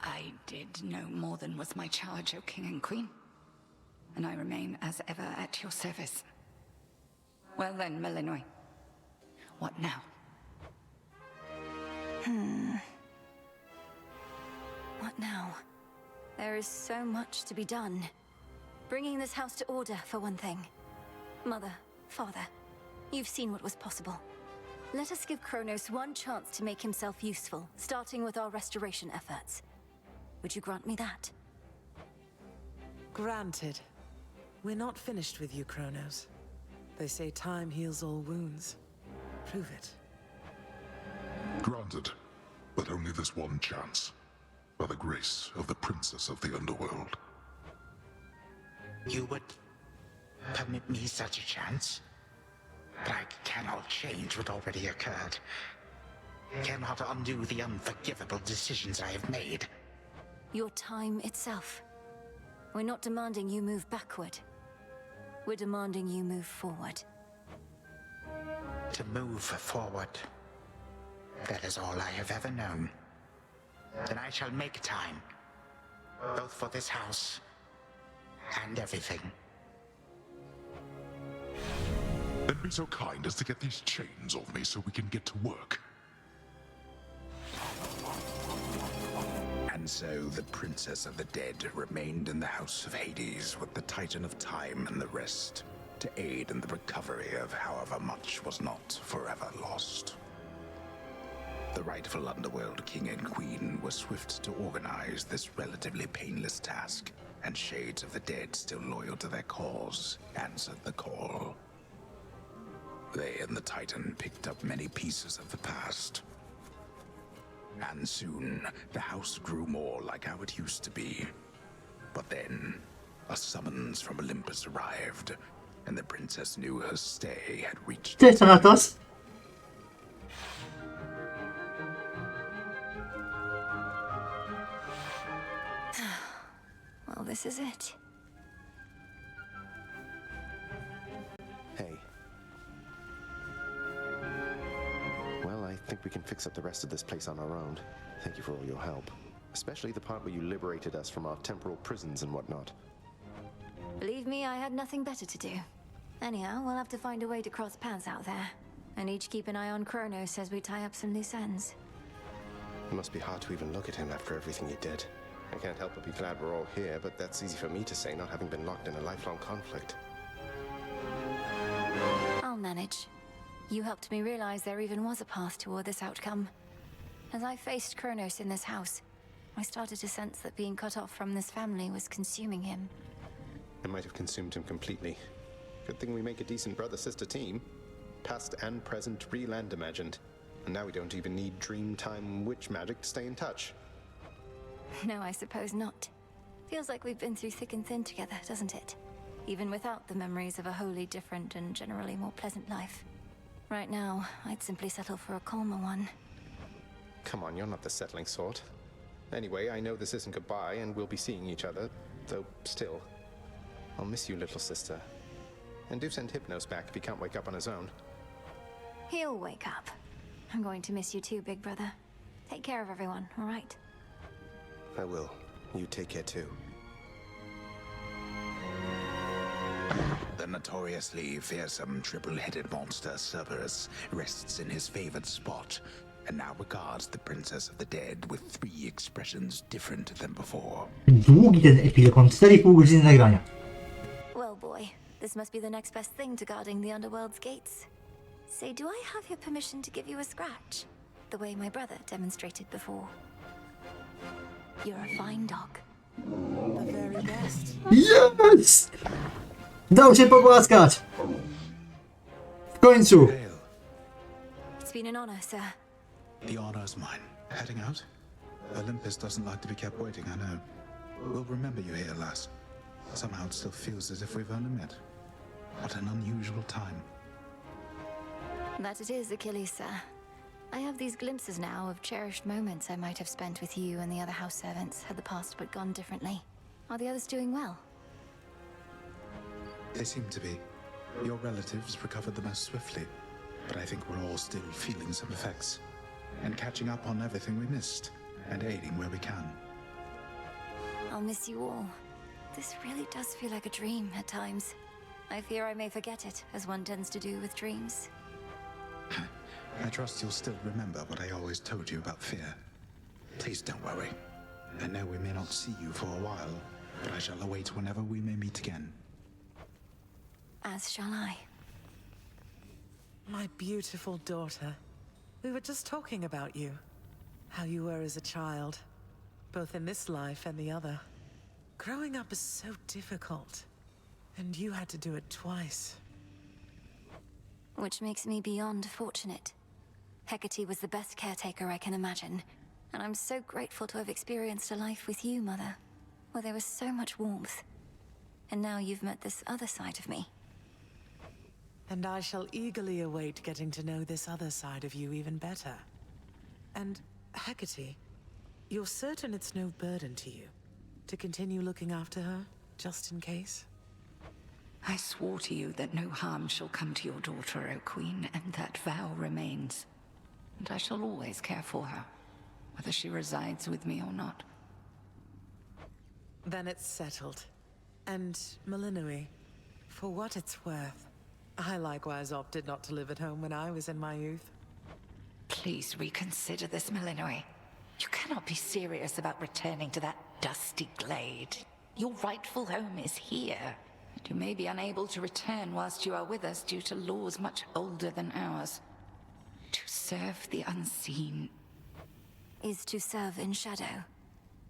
Speaker 10: I did no more than was my charge, O King and Queen. And I remain as ever at your service. Well then, Melinoe. What now?
Speaker 3: What now? There is so much to be done. Bringing this house to order, for one thing. Mother, father, you've seen what was possible. Let us give Kronos one chance to make himself useful, starting with our restoration efforts. Would you grant me that?
Speaker 2: Granted. We're not finished with you, Kronos. They say time heals all wounds. Prove it.
Speaker 11: Granted, but only this one chance. By the grace of the Princess of the Underworld.
Speaker 7: You would permit me such a chance? But I cannot change what already occurred. Cannot undo the unforgivable decisions I have made.
Speaker 3: Your time itself. We're not demanding you move backward. We're demanding you move forward.
Speaker 7: To move forward. That is all I have ever known. Then I shall make time. Both for this house and everything.
Speaker 11: Then be so kind as to get these chains off me so we can get to work.
Speaker 9: And so the Princess of the Dead remained in the House of Hades with the Titan of Time and the rest, to aid in the recovery of however much was not forever lost. The rightful Underworld King and Queen were swift to organize this relatively painless task, and shades of the dead still loyal to their cause answered the call. They and the Titan picked up many pieces of the past. And soon, the house grew more like how it used to be. But then, a summons from Olympus arrived, and the princess knew her stay had reached...
Speaker 1: Cześć, Thanatos.
Speaker 3: Well, this is it.
Speaker 8: Hey. Well, I think we can fix up the rest of this place on our own. Thank you for all your help. Especially the part where you liberated us from our temporal prisons and whatnot.
Speaker 3: Believe me, I had nothing better to do. Anyhow, we'll have to find a way to cross paths out there. And each keep an eye on Kronos as we tie up some loose ends.
Speaker 8: It must be hard to even look at him after everything you did. I can't help but be glad we're all here, but that's easy for me to say, not having been locked in a lifelong conflict.
Speaker 3: I'll manage. You helped me realize there even was a path toward this outcome. As I faced Kronos in this house, I started to sense that being cut off from this family was consuming him.
Speaker 8: It might have consumed him completely. Good thing we make a decent brother-sister team. Past and present real and imagined. And now we don't even need Dreamtime witch magic to stay in touch.
Speaker 3: No, I suppose not. Feels like we've been through thick and thin together, doesn't it? Even without the memories of a wholly different and generally more pleasant life. Right now, I'd simply settle for a calmer one.
Speaker 8: Come on, you're not the settling sort. Anyway, I know this isn't goodbye and we'll be seeing each other, though still. I'll miss you, little sister. And do send Hypnos back if he can't wake up on his own.
Speaker 3: He'll wake up. I'm going to miss you too, big brother. Take care of everyone, all right?
Speaker 8: I will. You take care too.
Speaker 9: The notoriously fearsome triple-headed monster Cerberus rests in his favored spot, and now regards the Princess of the Dead with 3 expressions different than before.
Speaker 1: Długi ten epilog, mam 4,5 godziny nagrania.
Speaker 3: Well, boy, this must be the next best thing to guarding the underworld's gates. Say, do I have your permission to give you a scratch? The way my brother demonstrated before. You're a fine dog.
Speaker 2: The very best.
Speaker 1: Yes! Dał się pogłaskać! W końcu!
Speaker 3: It's been an honor, sir.
Speaker 9: The honor's mine. Heading out? Olympus doesn't like to be kept waiting, I know. We'll remember you here, lass. Somehow it still feels as if we've only met. What an unusual time.
Speaker 3: That it is, Achilles, sir. I have these glimpses now of cherished moments I might have spent with you and the other house servants had the past but gone differently. Are the others doing well?
Speaker 9: They seem to be. Your relatives recovered the most swiftly, but I think we're all still feeling some effects. And catching up on everything we missed, and aiding where we can.
Speaker 3: I'll miss you all. This really does feel like a dream at times. I fear I may forget it, as one tends to do with dreams.
Speaker 9: I trust you'll still remember what I always told you about fear. Please don't worry. I know we may not see you for a while, but I shall await whenever we may meet again.
Speaker 3: As shall I.
Speaker 2: My beautiful daughter. We were just talking about you. How you were as a child. Both in this life and the other. Growing up is so difficult. And you had to do it twice.
Speaker 3: Which makes me beyond fortunate. Hecate was the best caretaker I can imagine. And I'm so grateful to have experienced a life with you, Mother. Where there was so much warmth. And now you've met this other side of me.
Speaker 2: And I shall eagerly await getting to know this other side of you even better. And, Hecate, you're certain it's no burden to you to continue looking after her, just in case?
Speaker 10: I swore to you that no harm shall come to your daughter, O Queen, and that vow remains. And I shall always care for her, whether she resides with me or not.
Speaker 2: Then it's settled. And, Melinoe, for what it's worth, I likewise opted not to live at home when I was in my youth.
Speaker 10: Please reconsider this, Melinoe. You cannot be serious about returning to that dusty glade. Your rightful home is here. And you may be unable to return whilst you are with us due to laws much older than ours. To serve the unseen
Speaker 3: Is to serve in shadow.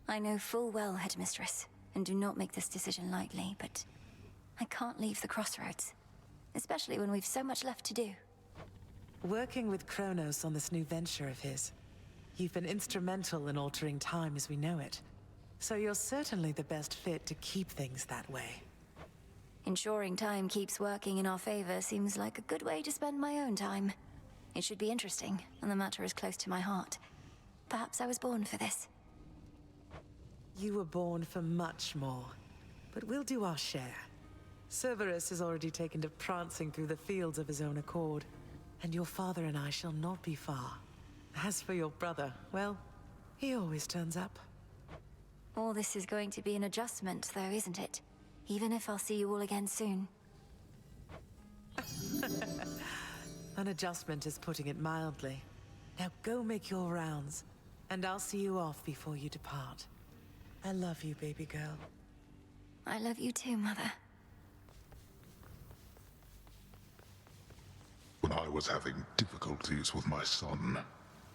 Speaker 3: I know full well, Headmistress, and do not make this decision lightly, but I can't leave the crossroads. Especially when we've so much left to do.
Speaker 2: Working with Kronos on this new venture of his, you've been instrumental in altering time as we know it. So you're certainly the best fit to keep things that way.
Speaker 3: Ensuring time keeps working in our favor seems like a good way to spend my own time. It should be interesting, and the matter is close to my heart. Perhaps I was born for this.
Speaker 2: You were born for much more, but we'll do our share. Cerberus has already taken to prancing through the fields of his own accord, and your father and I shall not be far. As for your brother, well, he always turns up.
Speaker 3: All this is going to be an adjustment, though, isn't it? Even if I'll see you all again soon.
Speaker 2: An adjustment is putting it mildly. Now go make your rounds, and I'll see you off before you depart. I love you, baby girl.
Speaker 3: I love you too, Mother.
Speaker 11: When I was having difficulties with my son,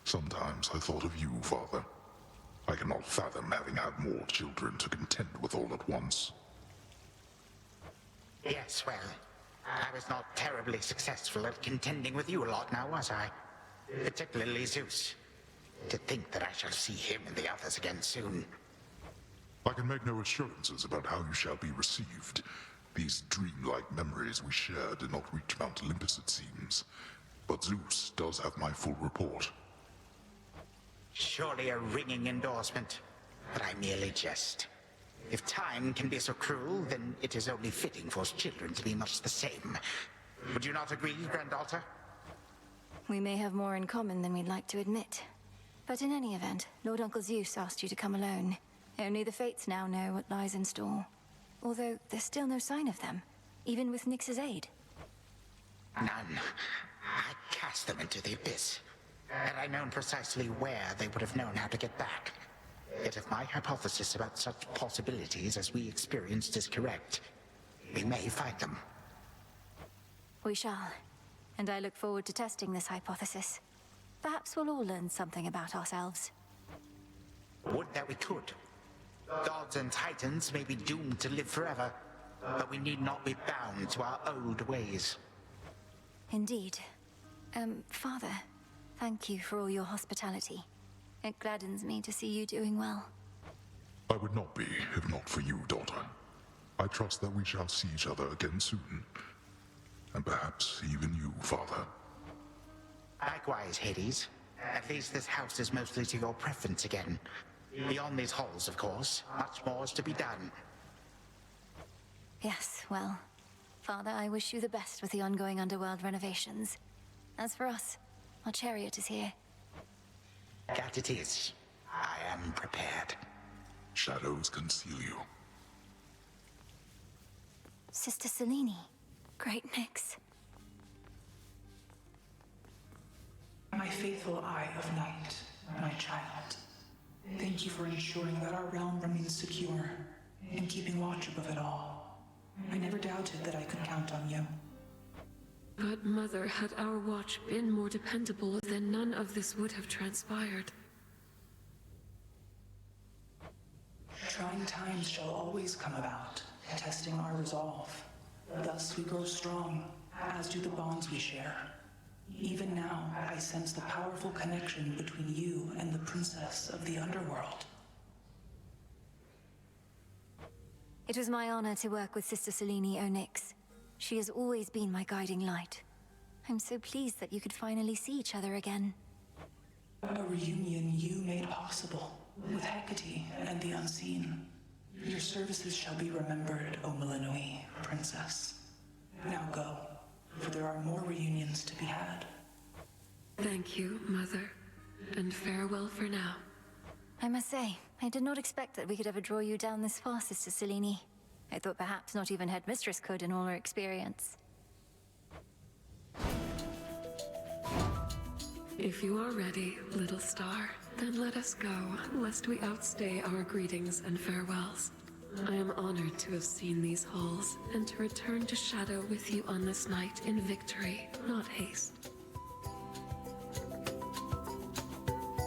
Speaker 11: sometimes I thought of you, Father. I cannot fathom having had more children to contend with all at once.
Speaker 7: Yes, well, I was not terribly successful at contending with you a lot now, was I? Particularly Zeus. To think that I shall see him and the others again soon.
Speaker 11: I can make no assurances about how you shall be received. These dreamlike memories we share did not reach Mount Olympus, it seems. But Zeus does have my full report.
Speaker 7: Surely a ringing endorsement, but I merely jest. If time can be so cruel, then it is only fitting for children to be much the same. Would you not agree, granddaughter?
Speaker 3: We may have more in common than we'd like to admit. But in any event, Lord Uncle Zeus asked you to come alone. Only the fates now know what lies in store. Although there's still no sign of them, even with Nyx's aid.
Speaker 7: None. I cast them into the abyss. Had I known precisely where, they would have known how to get back. Yet if my hypothesis about such possibilities as we experienced is correct, we may find them.
Speaker 3: We shall. And I look forward to testing this hypothesis. Perhaps we'll all learn something about ourselves.
Speaker 7: Would that we could. Gods and titans may be doomed to live forever, but we need not be bound to our old ways.
Speaker 3: Indeed. Father, thank you for all your hospitality. It gladdens me to see you doing well.
Speaker 11: I would not be, if not for you, daughter. I trust that we shall see each other again soon. And perhaps even you, father.
Speaker 7: Likewise, Hades. At least this house is mostly to your preference again. Beyond these halls, of course, much more is to be done.
Speaker 3: Yes, well, Father, I wish you the best with the ongoing underworld renovations. As for us, our chariot is here.
Speaker 7: That it is. I am prepared.
Speaker 11: Shadows conceal you.
Speaker 3: Sister Selene, great mix.
Speaker 2: My faithful eye of night, my child. Thank you for ensuring that our realm remains secure and keeping watch above it all. I never doubted that I could count on you.
Speaker 12: But Mother, had our watch been more dependable, then none of this would have transpired.
Speaker 2: Trying times shall always come about, testing our resolve. Thus we grow strong, as do the bonds we share. Even now, I sense the powerful connection between you and the princess of the underworld.
Speaker 3: It was my honor to work with Sister Selene Onyx. She has always been my guiding light. I'm so pleased that you could finally see each other again.
Speaker 2: A reunion you made possible, with Hecate and the unseen. Your services shall be remembered, O Melinoe, princess. Now go, for there are more reunions to be had.
Speaker 12: Thank you, Mother, and farewell for now.
Speaker 3: I must say, I did not expect that we could ever draw you down this far, Sister Selene. I thought perhaps not even Headmistress could in all her experience.
Speaker 12: If you are ready, little star, then let us go, lest we outstay our greetings and farewells. I am honored to have seen these halls, and to return to Shadow with you on this night in victory, not haste.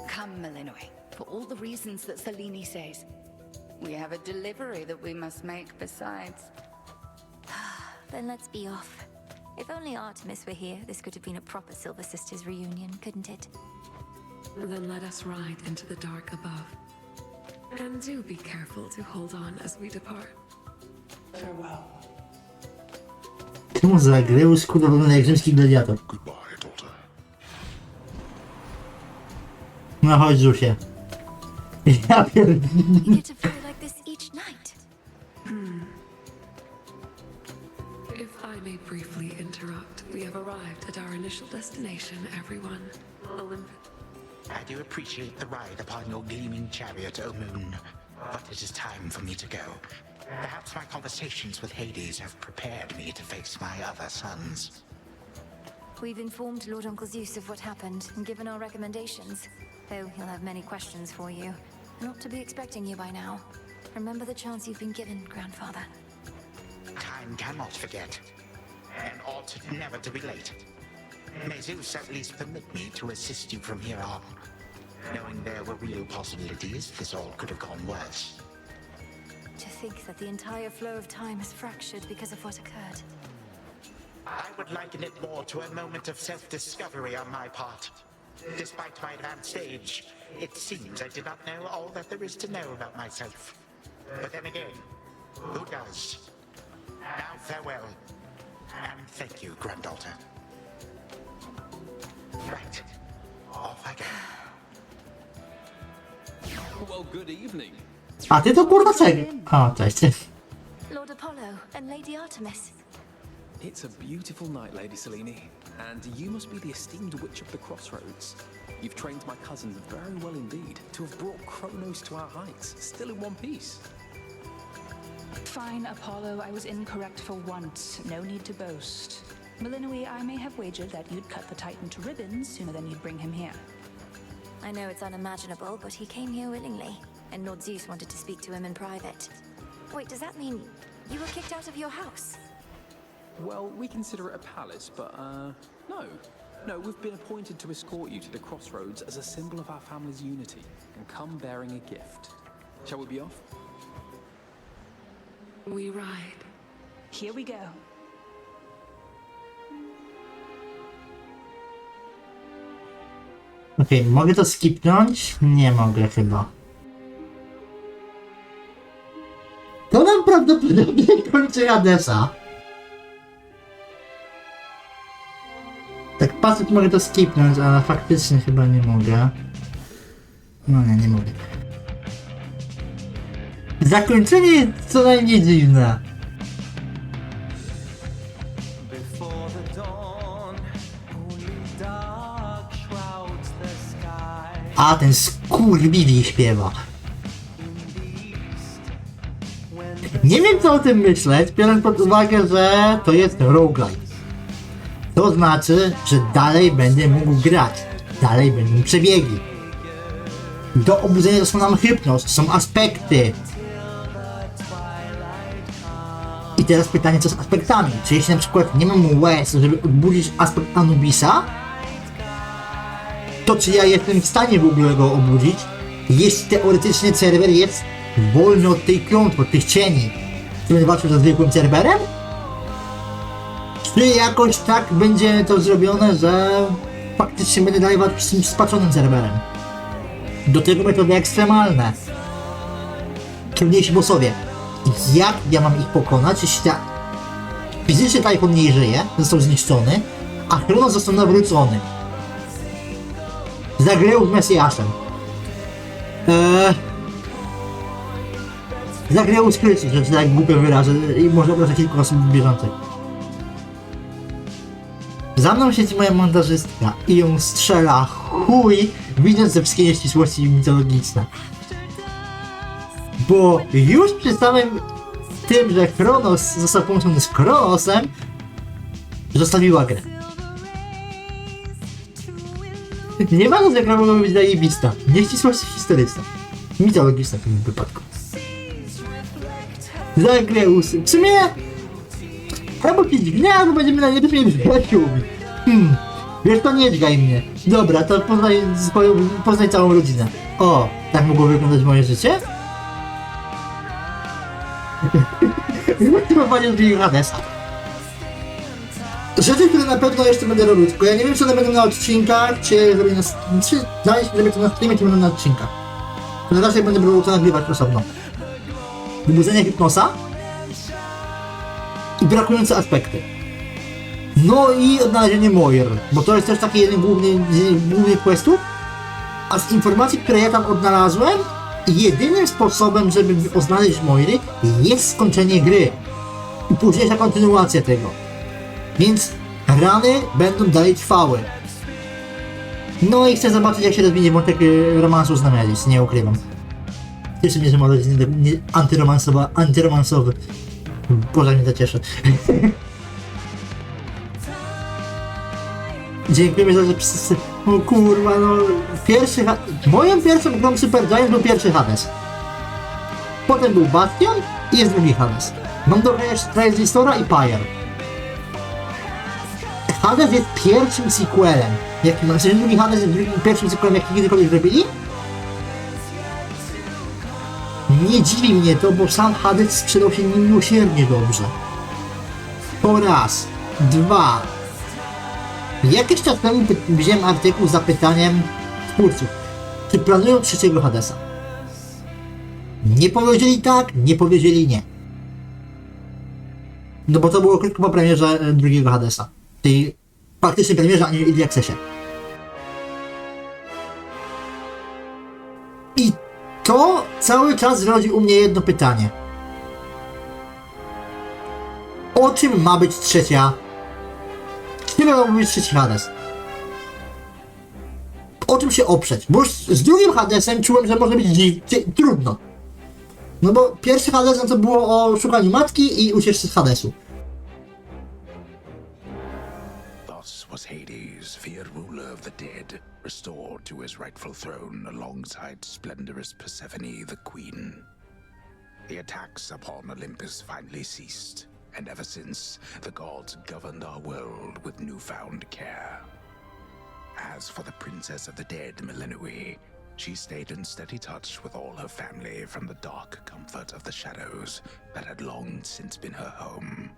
Speaker 10: Come, Melinoe, for all the reasons that Selene says. We have a delivery that we must make besides.
Speaker 3: Then let's be off. If only Artemis were here, this could have been a proper Silver Sisters reunion, couldn't it?
Speaker 12: Then let us ride into the dark above. And do be careful to hold on as we depart.
Speaker 2: Farewell.
Speaker 1: Czemu Zagreus kurwa wygląda jak rzymski gladiator?
Speaker 11: Goodbye, daughter.
Speaker 1: No chodź, Zusie. Ja pierdolę.
Speaker 3: You get to fly like this each night.
Speaker 12: If I may briefly interrupt, we have arrived at our initial destination, everyone. Olympus.
Speaker 7: I do appreciate the ride upon your gleaming chariot, O Moon. But it is time for me to go. Perhaps my conversations with Hades have prepared me to face my other sons.
Speaker 3: We've informed Lord Uncle Zeus of what happened and given our recommendations. Though he'll have many questions for you. Not to be expecting you by now. Remember the chance you've been given, Grandfather.
Speaker 7: Time cannot forget, and ought never to be late. May Zeus at least permit me to assist you from here on. Knowing there were real possibilities, this all could have gone worse.
Speaker 3: To think that the entire flow of time is fractured because of what occurred.
Speaker 7: I would liken it more to a moment of self-discovery on my part. Despite my advanced age, it seems I did not know all that there is to know about myself. But then again, who does? Now farewell, and thank you, granddaughter. Right, off I go.
Speaker 13: Well, good evening.
Speaker 1: A ty to kurwa czego? O, cześć.
Speaker 3: Lord Apollo and Lady Artemis.
Speaker 13: It's a beautiful night, Lady Selene, and you must be the esteemed witch of the crossroads. You've trained my cousin very well indeed to have brought Kronos to our heights, still in one piece.
Speaker 14: Fine, Apollo, I was incorrect for once. No need to boast. Melinoe, I may have wagered that you'd cut the Titan to ribbons sooner than you'd bring him here.
Speaker 3: I know it's unimaginable, but he came here willingly, and Lord Zeus wanted to speak to him in private. Wait, does that mean you were kicked out of your house?
Speaker 13: Well, we consider it a palace, but, no. No, we've been appointed to escort you to the crossroads as a symbol of our family's unity, and come bearing a gift. Shall we be off?
Speaker 12: We ride.
Speaker 14: Here we go.
Speaker 1: Okej, mogę to skipnąć? Nie mogę chyba. To nam prawdopodobnie kończy Hadesa. Tak patrzę, to mogę to skipnąć, ale faktycznie chyba nie mogę. No nie mogę. Zakończenie jest co najmniej dziwne. A ten skurwieli śpiewa. Nie wiem co o tym myśleć, biorąc pod uwagę, że to jest roguelike. To znaczy, że dalej będę mógł grać. Dalej będą przebiegi. Do obudzenia są nam hypnoz, są aspekty. I teraz pytanie, co z aspektami? Czy jeśli na przykład nie mam łez, żeby odbudzić aspekt Anubisa, to czy ja jestem w stanie w ogóle go obudzić, jeśli teoretycznie serwer jest wolny od tej klątwy, od tych cieni? Czy będę walczył ze zwykłym serwerem? Czy jakoś tak będzie to zrobione, że faktycznie będę dalej walczyć z tym spaczonym serwerem? Do tego metody ekstremalne. Trudniejsi bossowie. Jak ja mam ich pokonać, jeśli fizycznie Typhon nie żyje, został zniszczony, a Kronos został nawrócony? Zagreus Mesjaszem. Zagreus Chrystus, że tak głupio wyrażę i może obrażać kilku osób bieżących. Za mną siedzi moja montażystka i ją strzela chuj, widząc te wszystkie nieścisłości mitologiczne. Bo już przy samym tym, że Kronos został połączony z Kronosem, zostawiła grę. Nie ma że gra mogła być zajebista. Nieścisłość historyczna. Mitologiczna w tym wypadku. Zagreus. W sumie... albo ci dźgnie, albo będziemy na niebie mieli przyjaciółmi. Wiesz, to nie dźgaj mnie. Dobra, to poznaj całą rodzinę. O, tak mogło wyglądać moje życie? Motywowanie drugiego Hadesa. Rzeczy, które na pewno jeszcze będę robił, tylko ja nie wiem, czy one będą na odcinkach, czy zrobię na... czy dalej się zrobię to na streamie, czy będą na odcinkach. Na razie będę próbował to nagrywać osobno. Wybudzenie hipnosa i brakujące aspekty. No i odnalezienie Moir, bo to jest też taki jeden główny questów. A z informacji, które ja tam odnalazłem, jedynym sposobem, żeby odnaleźć Moiry, jest skończenie gry. I późniejsza kontynuacja tego. Więc rany będą dalej trwały. No i chcę zobaczyć, jak się rozwinie wątek romansu z Nemesis, nie ukrywam. Cieszy mnie, że ma rodziny antyromansowy. Boże, mnie to cieszy. Dziękujemy za to wszyscy. O kurwa, no... Moją pierwszą grą Supergiant był pierwszy Hades. Potem był Bastion i jest drugi Hades. Mam do grania jeszcze Transistora i Pyre. Hades jest pierwszym sequelem. Znaczy drugi Hades jest pierwszym sequelem, jaki kiedykolwiek zrobili? Nie dziwi mnie to, bo sam Hades sprzedał się niemiłosiernie dobrze. To raz. 2. Jakiś czas temu widziałem artykuł z zapytaniem twórców, czy planują trzeciego Hadesa. Nie powiedzieli tak, nie powiedzieli nie. No bo to było krótko po premierze drugiego Hadesa. Tej faktycznej premierze, a nie Early Accessie. I to cały czas rodzi u mnie jedno pytanie. O czym ma być trzecia? Czym ma być trzeci Hades? O czym się oprzeć? Bo już z drugim Hadesem czułem, że może być trudno. No bo pierwszy Hades to było o szukaniu matki i ucieczce z Hadesu.
Speaker 9: Thus was Hades, feared ruler of the dead, restored to his rightful throne alongside splendorous Persephone, the queen. The attacks upon Olympus finally ceased, and ever since, the gods governed our world with newfound care. As for the princess of the dead, Melinoe, she stayed in steady touch with all her family from the dark comfort of the shadows that had long since been her home.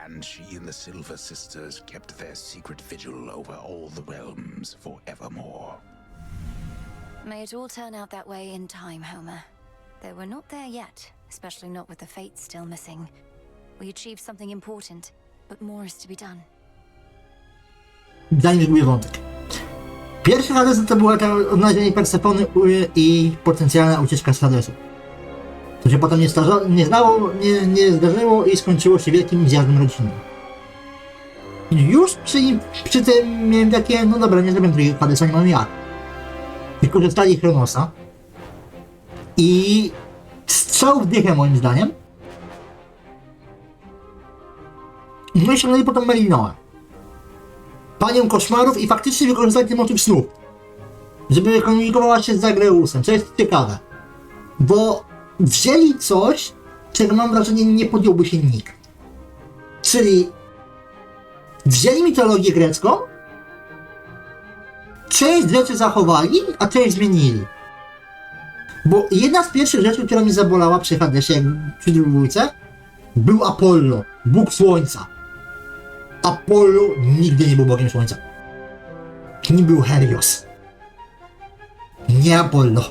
Speaker 9: And she and the Silver Sisters kept their secret vigil over all the realms forevermore.
Speaker 3: May it all turn out that way in time, Homer. Though we're not there yet, especially not with the fates still missing. We achieved something important, but more is to be done.
Speaker 1: Zanim zgubię wątek. Pierwszy Hades to było odnalezienie Persefony i potencjalna ucieczka z Hadesu. To się potem nie zdarzyło i skończyło się wielkim zjazdem rodzinnym. Już przy tym miałem takie, no dobra, nie zrobię drugiego Hadesa, nie mam jak. Wykorzystali Chronosa i strzał w dychę moim zdaniem. No i ściągnęli potem Melinoe, panią koszmarów, i faktycznie wykorzystali ten motyw snów, żeby komunikowała się z Zagreusem, co jest ciekawe, bo wzięli coś, czego mam wrażenie nie podjąłby się nikt. Czyli wzięli mitologię grecką, część rzeczy zachowali, a część zmienili. Bo jedna z pierwszych rzeczy, która mi zabolała przy Hadesie, jak przy dwójce, był Apollo, bóg słońca. Apollo nigdy nie był bogiem słońca. Nim był Helios. Nie Apollo.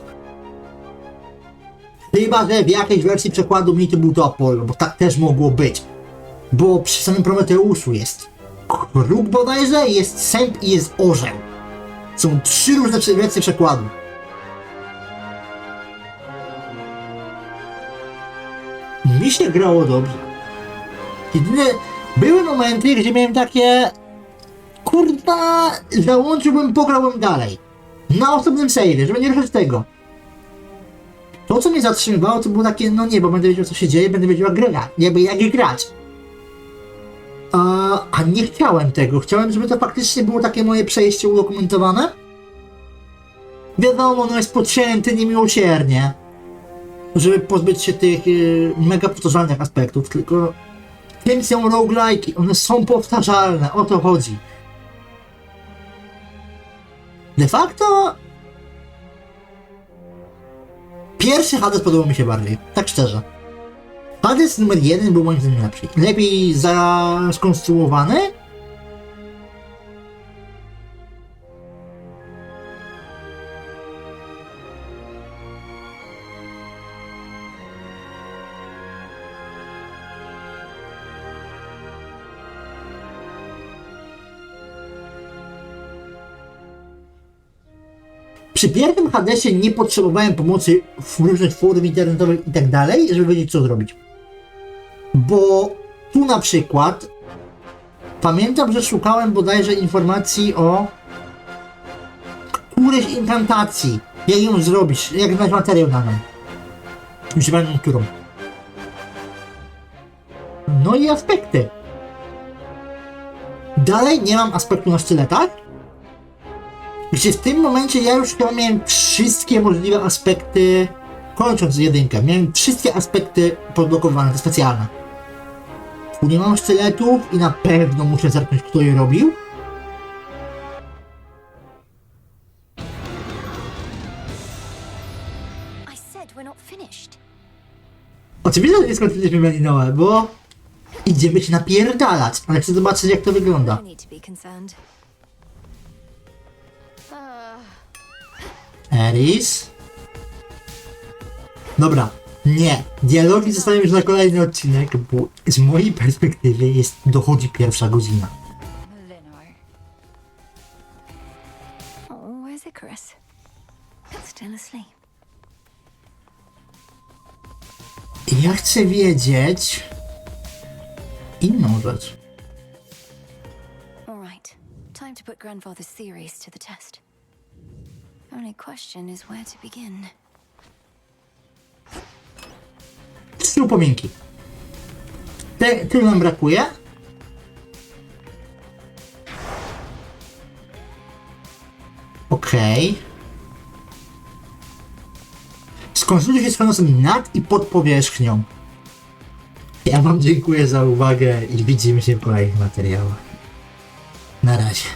Speaker 1: Chyba że w jakiejś wersji przekładu mi to był to Apollo, bo tak też mogło być. Bo przy samym Prometeuszu jest kruk bodajże, jest sęp i jest orzeł. Są 3 różne wersje przekładu. Mi się grało dobrze. Jedyne były momenty, gdzie miałem takie, kurwa, załączyłbym, pograłbym dalej. Na osobnym save'ie, żeby nie ruszać tego. To, co mnie zatrzymywało, to było takie, no nie, bo będę wiedział, co się dzieje, będę wiedział, jak grać. A nie chciałem tego. Chciałem, żeby to faktycznie było takie moje przejście udokumentowane. Wiadomo, no jest podcięty niemiłosiernie, żeby pozbyć się tych mega powtarzalnych aspektów, tylko tym są roguelike'i, one są powtarzalne, o to chodzi. De facto pierwszy Hades podobał mi się bardziej, tak szczerze. Hades numer 1 był moim zdaniem lepszy. Lepiej skonstruowany. Przy pierwszym Hadesie nie potrzebowałem pomocy w różnych forów internetowych i tak dalej, żeby wiedzieć, co zrobić. Bo tu na przykład pamiętam, że szukałem bodajże informacji o którejś inkantacji, jak ją zrobić, jak znaleźć materiał na nią. Już nie pamiętam którą. No i aspekty. Dalej nie mam aspektu na sztyletach, gdzie w tym momencie ja już chyba miałem wszystkie możliwe aspekty, kończąc jedynkę, miałem wszystkie aspekty podblokowane, te specjalne. Tu nie mam sztyletów i na pewno muszę zerknąć, kto je robił. Oczywiście, że nie skończyliśmy Melinoe, bo Idziemy się napierdalać, ale chcę zobaczyć, jak to wygląda.
Speaker 3: No need to be concerned.
Speaker 1: Eris. Dobra, nie. Dialogi zostawiam już na kolejny odcinek, bo z mojej perspektywy dochodzi pierwsza godzina.
Speaker 10: Melinoe.
Speaker 3: Oh, where's Icarus? Still asleep.
Speaker 1: Ja chcę wiedzieć inną rzecz.
Speaker 3: All right, time to put grandfather's theories to the test. Only question is where to begin.
Speaker 1: 3 upominki. Tylu nam brakuje. Okej. Skonsultuj się z fanosem nad i pod powierzchnią. Ja wam dziękuję za uwagę i widzimy się w kolejnych materiałach. Na razie.